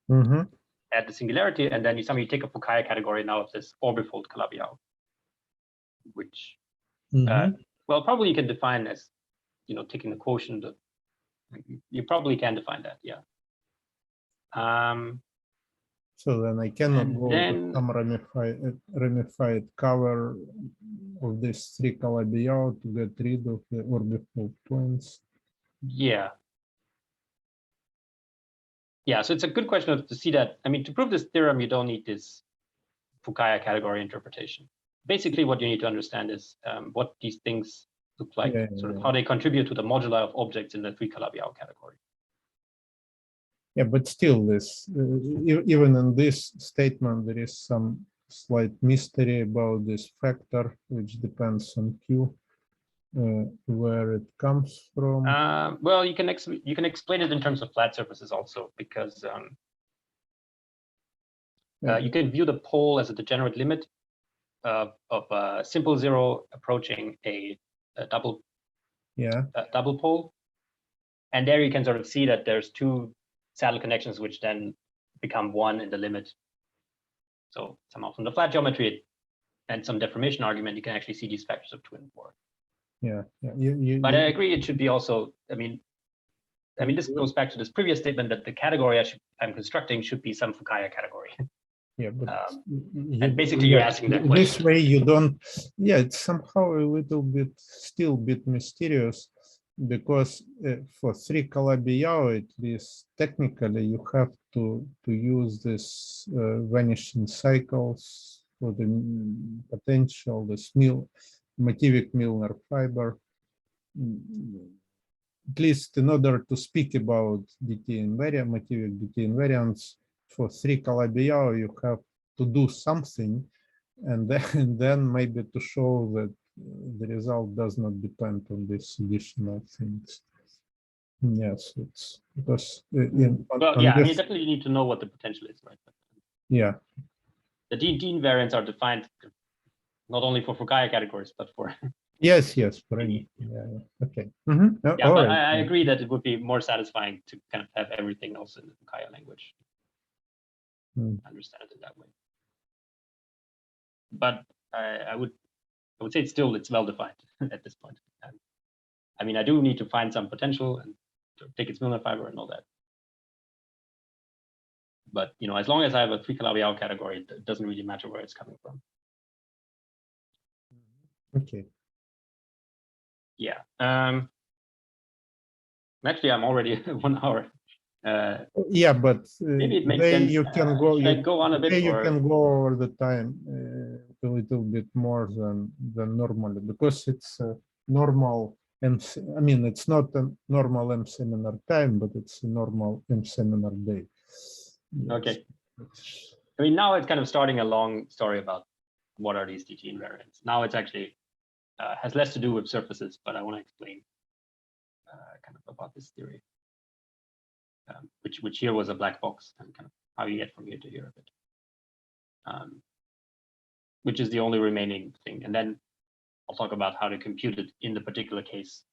at the singularity, and then you take a Fukaya category now of this orbifold Calabi-Yau, which, well, probably you can define as, you know, taking the quotient. You probably can define that, yeah. So then I cannot go to some ramified cover of this 3 Calabi-Yau to get rid of the orbifold points. Yeah. Yeah, so it's a good question to see that. I mean, to prove this theorem, you don't need this Fukaya category interpretation. Basically, what you need to understand is what these things look like, sort of how they contribute to the moduli of objects in the 3 Calabi-Yau category. Yeah, but still, this even in this statement, there is some slight mystery about this factor, which depends on Q, where it comes from. Well, you can explain it in terms of flat surfaces also, because you can view the pole as a degenerate limit of a simple zero approaching a double pole, and there you can sort of see that there's two saddle connections which then become one in the limit. So somehow from the flat geometry and some deformation argument, you can actually see these factors of 2 and 4. Yeah. But I agree, it should be also, I mean, this goes back to this previous statement that the category I'm constructing should be some Fukaya category. Yeah, but and basically you're asking that question. This way you don't, yeah, it's somehow a little bit, still a bit mysterious, because for 3 Calabi-Yau, at least technically, you have to use this vanishing cycles for the potential, this motivic Milnor fiber. At least in order to speak about DT invariant, motivic DT invariants, for 3 Calabi-Yau, you have to do something, and then maybe to show that the result does not depend on these additional things. Yes, it's because well, yeah, I mean, definitely you need to know what the potential is, right? Yeah. The DT invariants are defined not only for Fukaya categories, but for Yes, for any. Yeah. Okay. Yeah, but I agree that it would be more satisfying to kind of have everything else in the Fukaya language. Understand it that way. But I would say it's well defined at this point. I mean, I do need to find some potential and take its Milnor fiber and all that. But as long as I have a 3 Calabi-Yau category, it doesn't really matter where it's coming from. Okay. Yeah. Actually, I'm already 1 hour. Yeah, but maybe it makes sense. You can go. You go on a bit. You can go over the time a little bit more than normally, because it's a normal MC. I mean, it's not a normal M seminar time, but it's a normal M seminar day. Yes. Okay. I mean, now it's kind of starting a long story about what are these DT invariants. Now it's actually has less to do with surfaces, but I want to explain kind of about this theory, which here was a black box, and kind of how you get from here to here a bit, which is the only remaining thing. And then I'll talk about how to compute it in the particular case,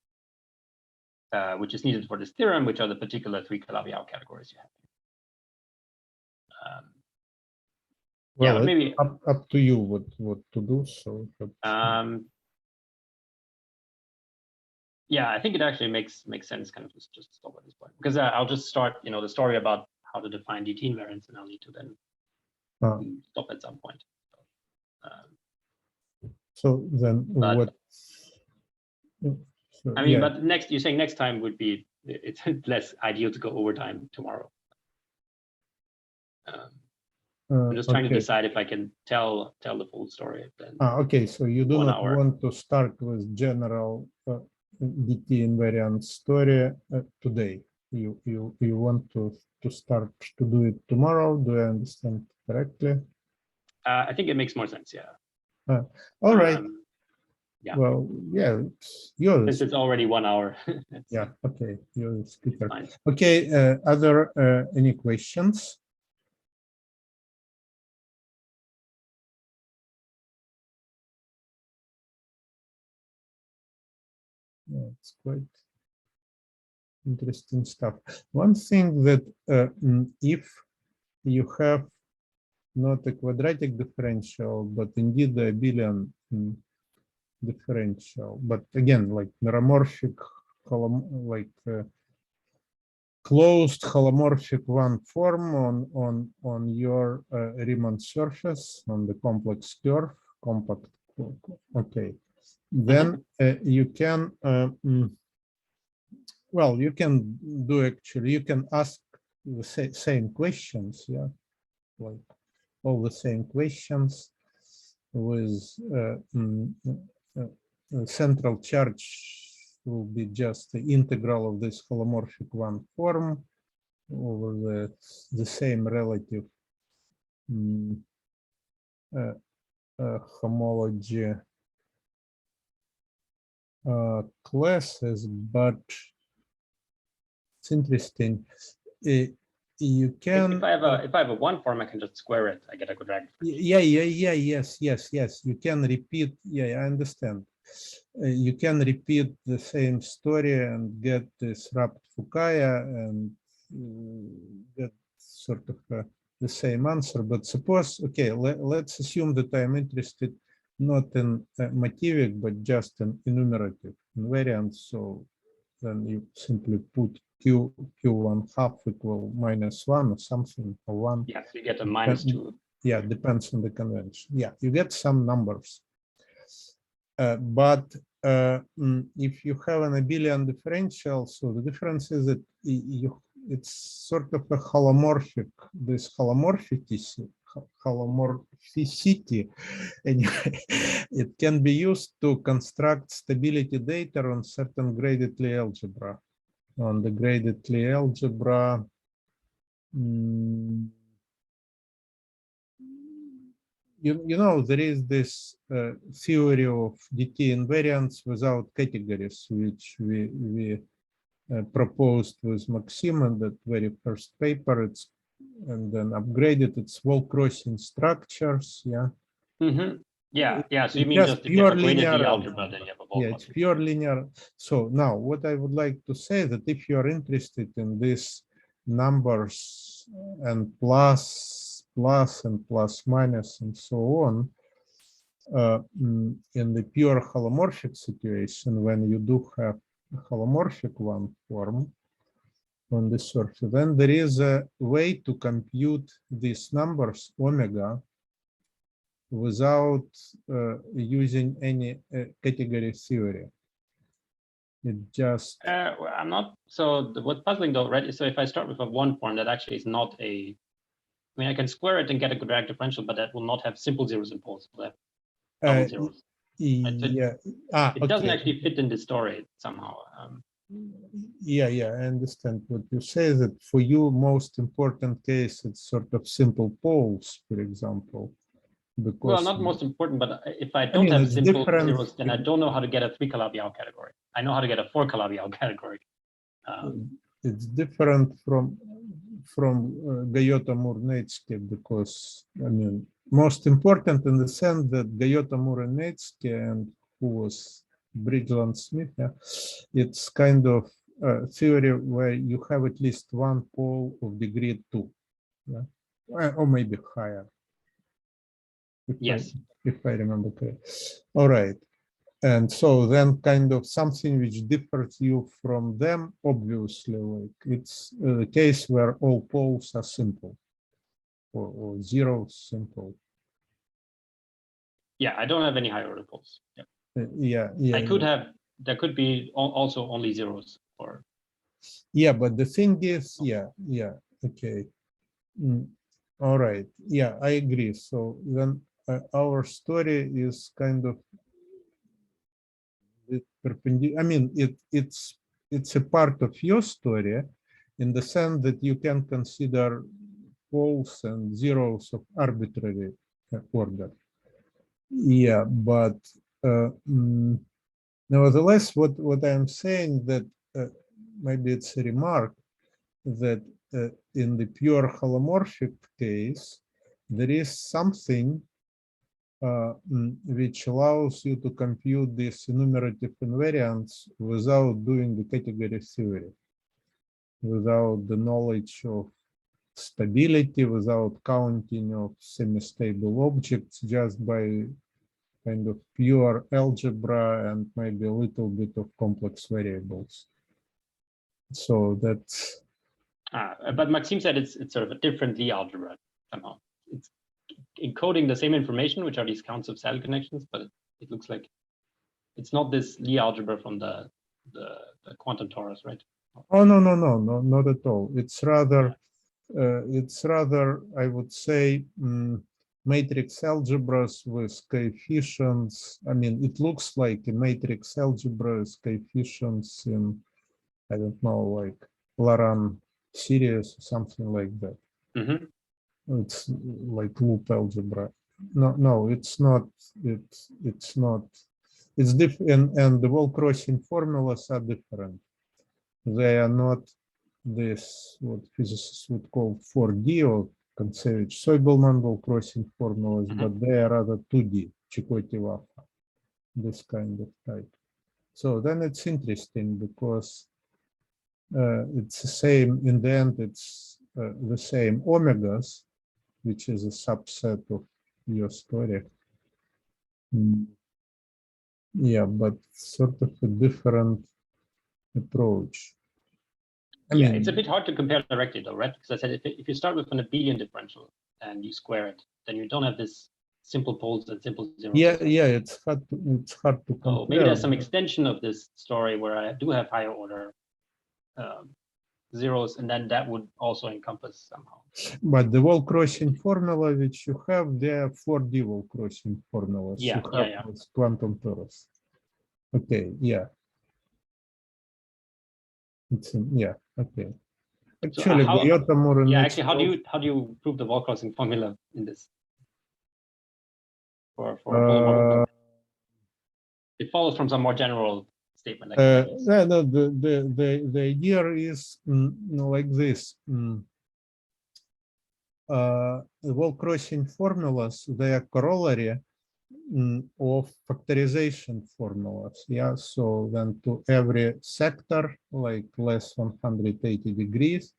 which is needed for this theorem, which are the particular 3 Calabi-Yau categories you have. Well, yeah, maybe up to you what to do. So. Yeah, I think it actually makes sense kind of just stop at this point, because I'll just start, the story about how to define DT invariants, and I'll need to then stop at some point. So then what? So, I mean, but you're saying next time would be, it's less ideal to go over time tomorrow. I'm just trying to decide if I can tell the full story. Then okay, so you do not hour. Want to start with general DT invariant story today. You want to start to do it tomorrow. Do I understand correctly? I think it makes more sense. Yeah. All right. Yeah. Well, yeah. Since it's already 1 hour. Yeah. Okay. You're the speaker. Fine. Okay. Other any questions? Yeah, it's quite interesting stuff. One thing that if you have not a quadratic differential, but indeed a abelian differential, but again, like meromorphic, closed holomorphic one form on your Riemann surface on the complex curve, compact. Okay, then you can. Well, you can do actually. You can ask the same questions. Yeah, like all the same questions with central charge will be just the integral of this holomorphic one form over the same relative homology classes, but it's interesting. You can. If I have a one form, I can just square it. I get a quadratic. Yes. You can repeat. Yeah, I understand. You can repeat the same story and get this rapt Fukaya and get sort of the same answer. But suppose, okay, let's assume that I'm interested not in motivic, but just in enumerative invariants. So then you simply put q1 half equal -1 or something, or 1. Yes, you get a -2. Yeah, depends on the convention. Yeah, you get some numbers. But if you have an abelian differential, so the difference is that it's sort of a holomorphic, this holomorphicity, anyway, it can be used to construct stability data on certain graded Lie algebra. On the graded Lie algebra, you know, there is this theory of DT invariants without categories, which we proposed with Maxim in that very first paper. It's and then upgraded. It's wall crossing structures. Yeah. Mm-hmm. Yeah. Yeah. So you It's mean just if you pure have a graded linear Lie algebra, then you have a wall yeah, it's crossing. pure linear. So now what I would like to say that if you are interested in these numbers and plus and plus minus and so on, in the pure holomorphic situation, when you do have a holomorphic one form on the surface, then there is a way to compute these numbers omega without using any category theory. It just Well, I'm not. So what's puzzling though, right? So if I start with a 1 form, that actually is not a. I mean, I can square it and get a quadratic differential, but that will not have simple zeros in poles. It will have double zeros. Right? So yeah. it doesn't Okay. actually fit in the story somehow. Yeah, I understand what you say, that for you, most important case, it's sort of simple poles, for example. Because, well, not most important, but if I don't mean, have it's simple different. zeros, then I don't know how to get a 3 Calabi-Yau category. I know how to get a 4 Calabi-Yau category. It's different from Gayota-Murnetsky because, I mean, most important in the sense that Gayota-Murnetsky and who was Bridgeland Smith, yeah, it's kind of a theory where you have at least one pole of degree 2, yeah, or maybe higher. Yes. If I remember correctly. All right. And so then kind of something which differs you from them, obviously, like it's the case where all poles are simple or zeros simple. Yeah, I don't have any higher order poles. Yeah. I could have, there could be also only zeros or. Yeah, but the thing is, yeah, okay. All right. Yeah, I agree. So then our story is kind of perpendicular. I mean, it's a part of your story in the sense that you can consider poles and zeros of arbitrary order. Yeah, but nevertheless, what I'm saying that maybe it's a remark that in the pure holomorphic case, there is something which allows you to compute these enumerative invariants without doing the category theory, without the knowledge of stability, without counting of semi-stable objects, just by kind of pure algebra and maybe a little bit of complex variables. So that's. But Maxim said it's sort of a different Lie algebra somehow. It's encoding the same information, which are these counts of saddle connections, but it looks like it's not this Lie algebra from the quantum torus, right? Oh no, not at all. It's rather, I would say, matrix algebras with coefficients. I mean, it looks like a matrix algebra with coefficients in, I don't know, like Laurent series or something like that. Mm-hmm. It's like loop algebra. No, it's not. It's not. It's different, and the wall crossing formulas are different. They are not this what physicists would call 4D or Kontsevich-Soibelman wall crossing formulas, but they are rather 2D, Chakotay-Vafa, this kind of type. So then it's interesting because it's the same, in the end, it's the same omegas, which is a subset of your story. Yeah, but sort of a different approach. I mean, it's a bit hard to compare directly though, right? Because I said if you start with an abelian differential and you square it, then you don't have this simple poles and simple zeros. Yeah, it's hard to compare. So maybe there's some extension of this story where I do have higher order zeros, and then that would also encompass somehow. But the wall crossing formula which you have, there are 4D wall crossing formulas. Yeah, you have with quantum torus. Okay, yeah. Okay. Actually, actually, how do you prove the wall crossing formula in this? For a full model? It follows from some more general statement. Like the idea is like this. Wall crossing formulas, they are corollary of factorization formulas. Yeah, so then to every sector, like less 180 degrees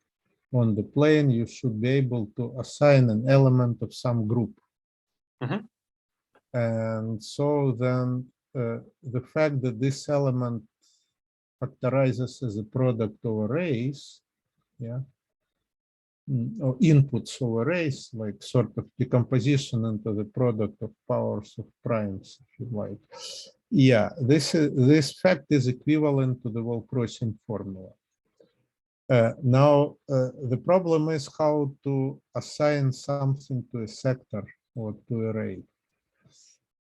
on the plane, you should be able to assign an element of some group. And so then the fact that this element factorizes as a product of arrays, yeah, or inputs of arrays, like sort of decomposition into the product of powers of primes, if you like. Yeah, this fact is equivalent to the wall crossing formula. Now, the problem is how to assign something to a sector or to array.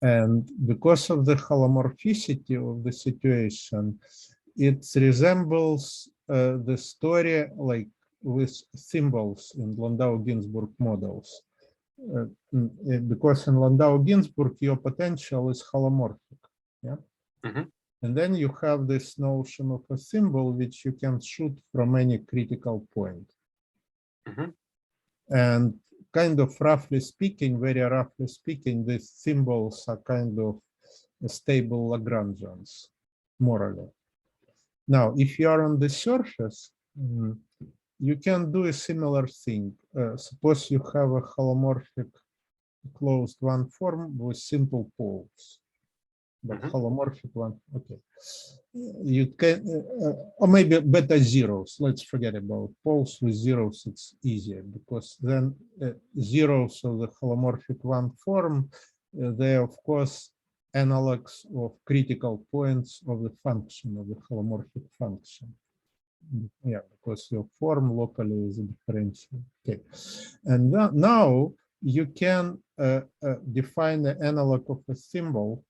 And because of the holomorphicity of the situation, it resembles the story like with symbols in Landau-Ginzburg models. Because in Landau-Ginzburg, your potential is holomorphic. Yeah. And then you have this notion of a symbol which you can shoot from any critical point. And kind of roughly speaking, very roughly speaking, these symbols are kind of stable Lagrangians, morally. Now, if you are on the surface, you can do a similar thing. Suppose you have a holomorphic closed one form with simple poles, but holomorphic one, okay. You can, or maybe beta zeros. Let's forget about poles with zeros. It's easier because then zeros of the holomorphic one form, they are of course analogs of critical points of the function of the holomorphic function. Yeah, because your form locally is a differential. Okay, and now you can define the analog of a symbol.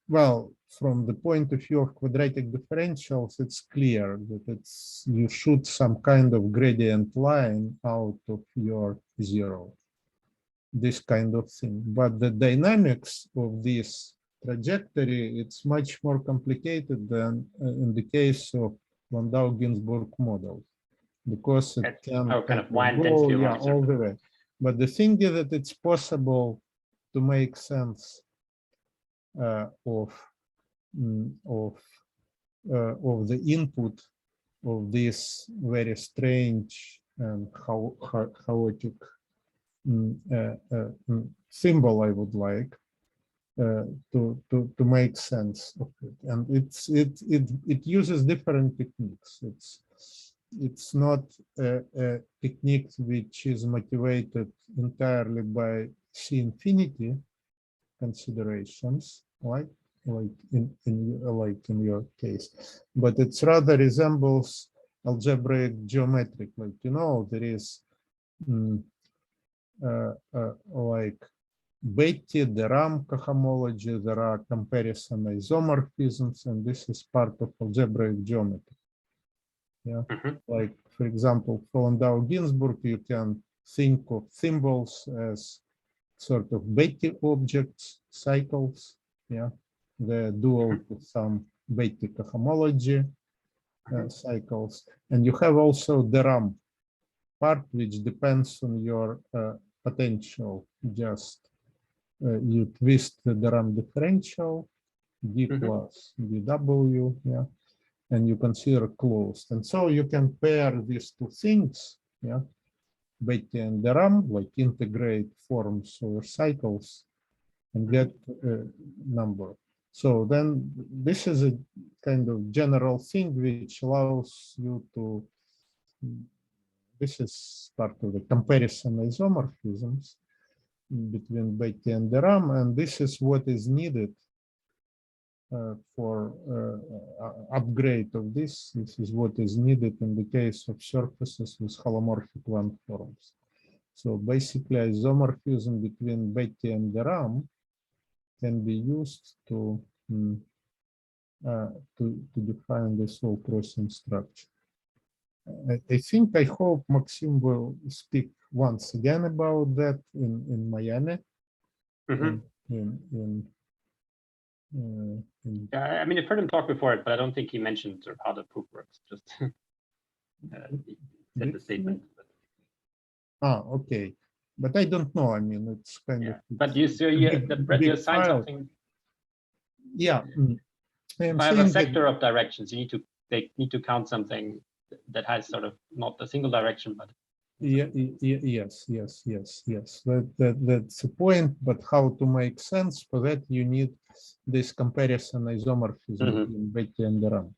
Well, from the point of view of quadratic differentials, it's clear that you shoot some kind of gradient line out of your zero, this kind of thing. But the dynamics of this trajectory, it's much more complicated than in the case of Landau-Ginzburg model, because it can kind of wind go all the way. But the thing is that it's possible to make sense of the input of this very strange and chaotic symbol, I would like to make sense of it. And it uses different techniques. It's not a technique which is motivated entirely by C-infinity considerations, like in your case, but it's rather resembles algebraic geometric. Like, you know, there is like Betti, the RAM cohomology, there are comparison isomorphisms, and this is part of algebraic geometry. Yeah, like for example, for Landau-Ginzburg, you can think of symbols as sort of Betti objects, cycles. Yeah, the dual to some Betti cohomology cycles, and you have also the RAM part, which depends on your potential. Just you twist the RAM differential, d plus dw, yeah, and you consider closed. And so you can pair these two things, yeah, Betti and de Rham, like integrate forms over cycles and get a number. So then this is a kind of general thing which allows you to, this is part of the comparison isomorphisms between Betti and de Rham, and this is what is needed for upgrade of this. This is what is needed in the case of surfaces with holomorphic one forms. So basically, isomorphism between Betti and de Rham can be used to define this whole crossing structure. I think, I hope Maxim will speak once again about that in Miami. Yeah, I mean, I've heard him talk before, but I don't think he mentioned sort of how the proof works. Just he said the statement. Okay, but I don't know. I mean, it's kind of. But you you assign something. Yeah, if I have a sector of directions, you need to count something that has sort of not a single direction, but yes. That's the point. But how to make sense for that, you need this comparison isomorphism between Betti and de Rham.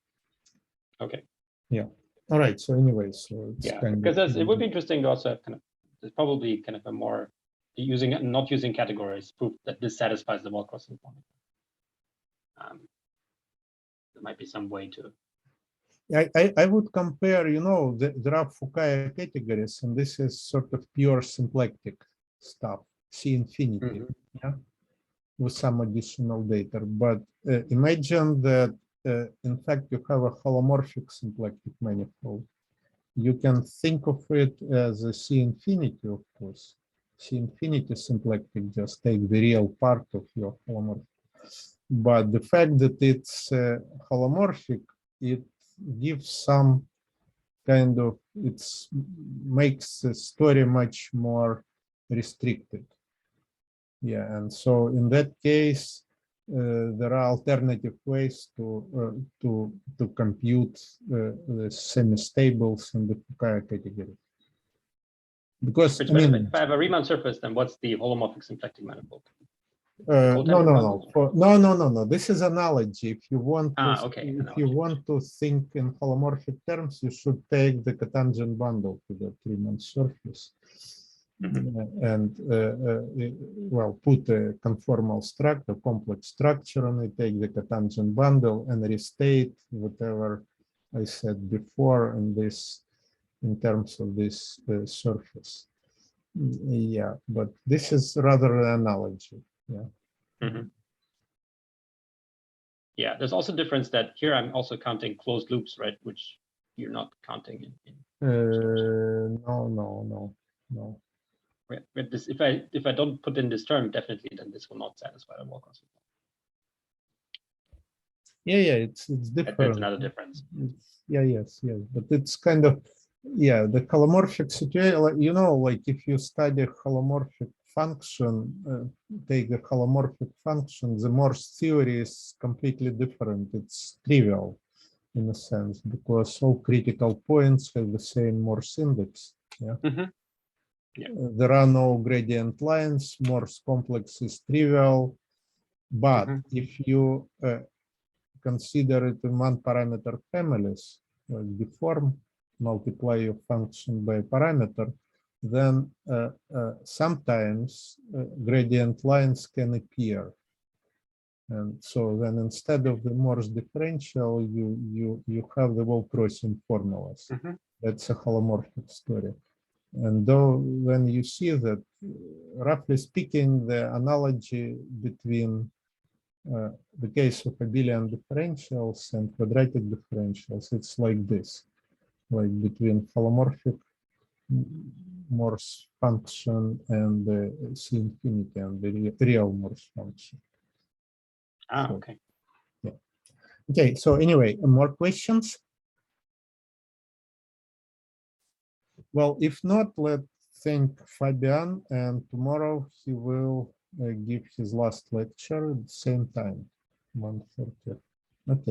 Okay. Yeah. All right. So anyway, so it's because it would be interesting to also have kind of, there's probably kind of a more not using categories proof that this satisfies the wall crossing point. There might be some way to. I would compare, you know, there are Fukaya categories, and this is sort of pure symplectic stuff, C infinity, yeah, with some additional data. But imagine that, in fact, you have a holomorphic symplectic manifold. You can think of it as a C infinity, of course. C infinity symplectic, just take the real part of your holomorphic. But the fact that it's holomorphic, it gives some kind of, it makes the story much more restricted. Yeah, and so in that case, there are alternative ways to compute the semi-stables in the Fukaya category. Because I mean, if I have a Riemann surface, then what's the holomorphic symplectic manifold? No. This is analogy. If you want, if you want to think in holomorphic terms, you should take the cotangent bundle to the Riemann surface, and well, put a conformal structure, a complex structure on it, take the cotangent bundle, and restate whatever I said before in this, in terms of this surface. Yeah, but this is rather an analogy. Yeah. Yeah, there's also a difference that here I'm also counting closed loops, right? Which you're not counting in. No. With this, if I don't put in this term, definitely, then this will not satisfy the wall crossing. Yeah, it's different. That's another difference. Yes, but it's kind of, yeah, the holomorphic situation, you know, like if you study holomorphic function, take the holomorphic function, the Morse theory is completely different. It's trivial in a sense, because all critical points have the same Morse index. Yeah. There are no gradient lines. Morse complex is trivial, but if you consider it in one-parameter families, deform, multiply your function by a parameter, then sometimes gradient lines can appear. And so then instead of the Morse differential, you have the wall crossing formulas. That's a holomorphic story. And though when you see that, roughly speaking, the analogy between the case of abelian differentials and quadratic differentials, it's like this, like between holomorphic Morse function and the C infinity and the real Morse function. Okay. Yeah. Okay, so anyway, more questions? Well, if not, let's thank Fabian, and tomorrow he will give his last lecture at the same time, 1:30.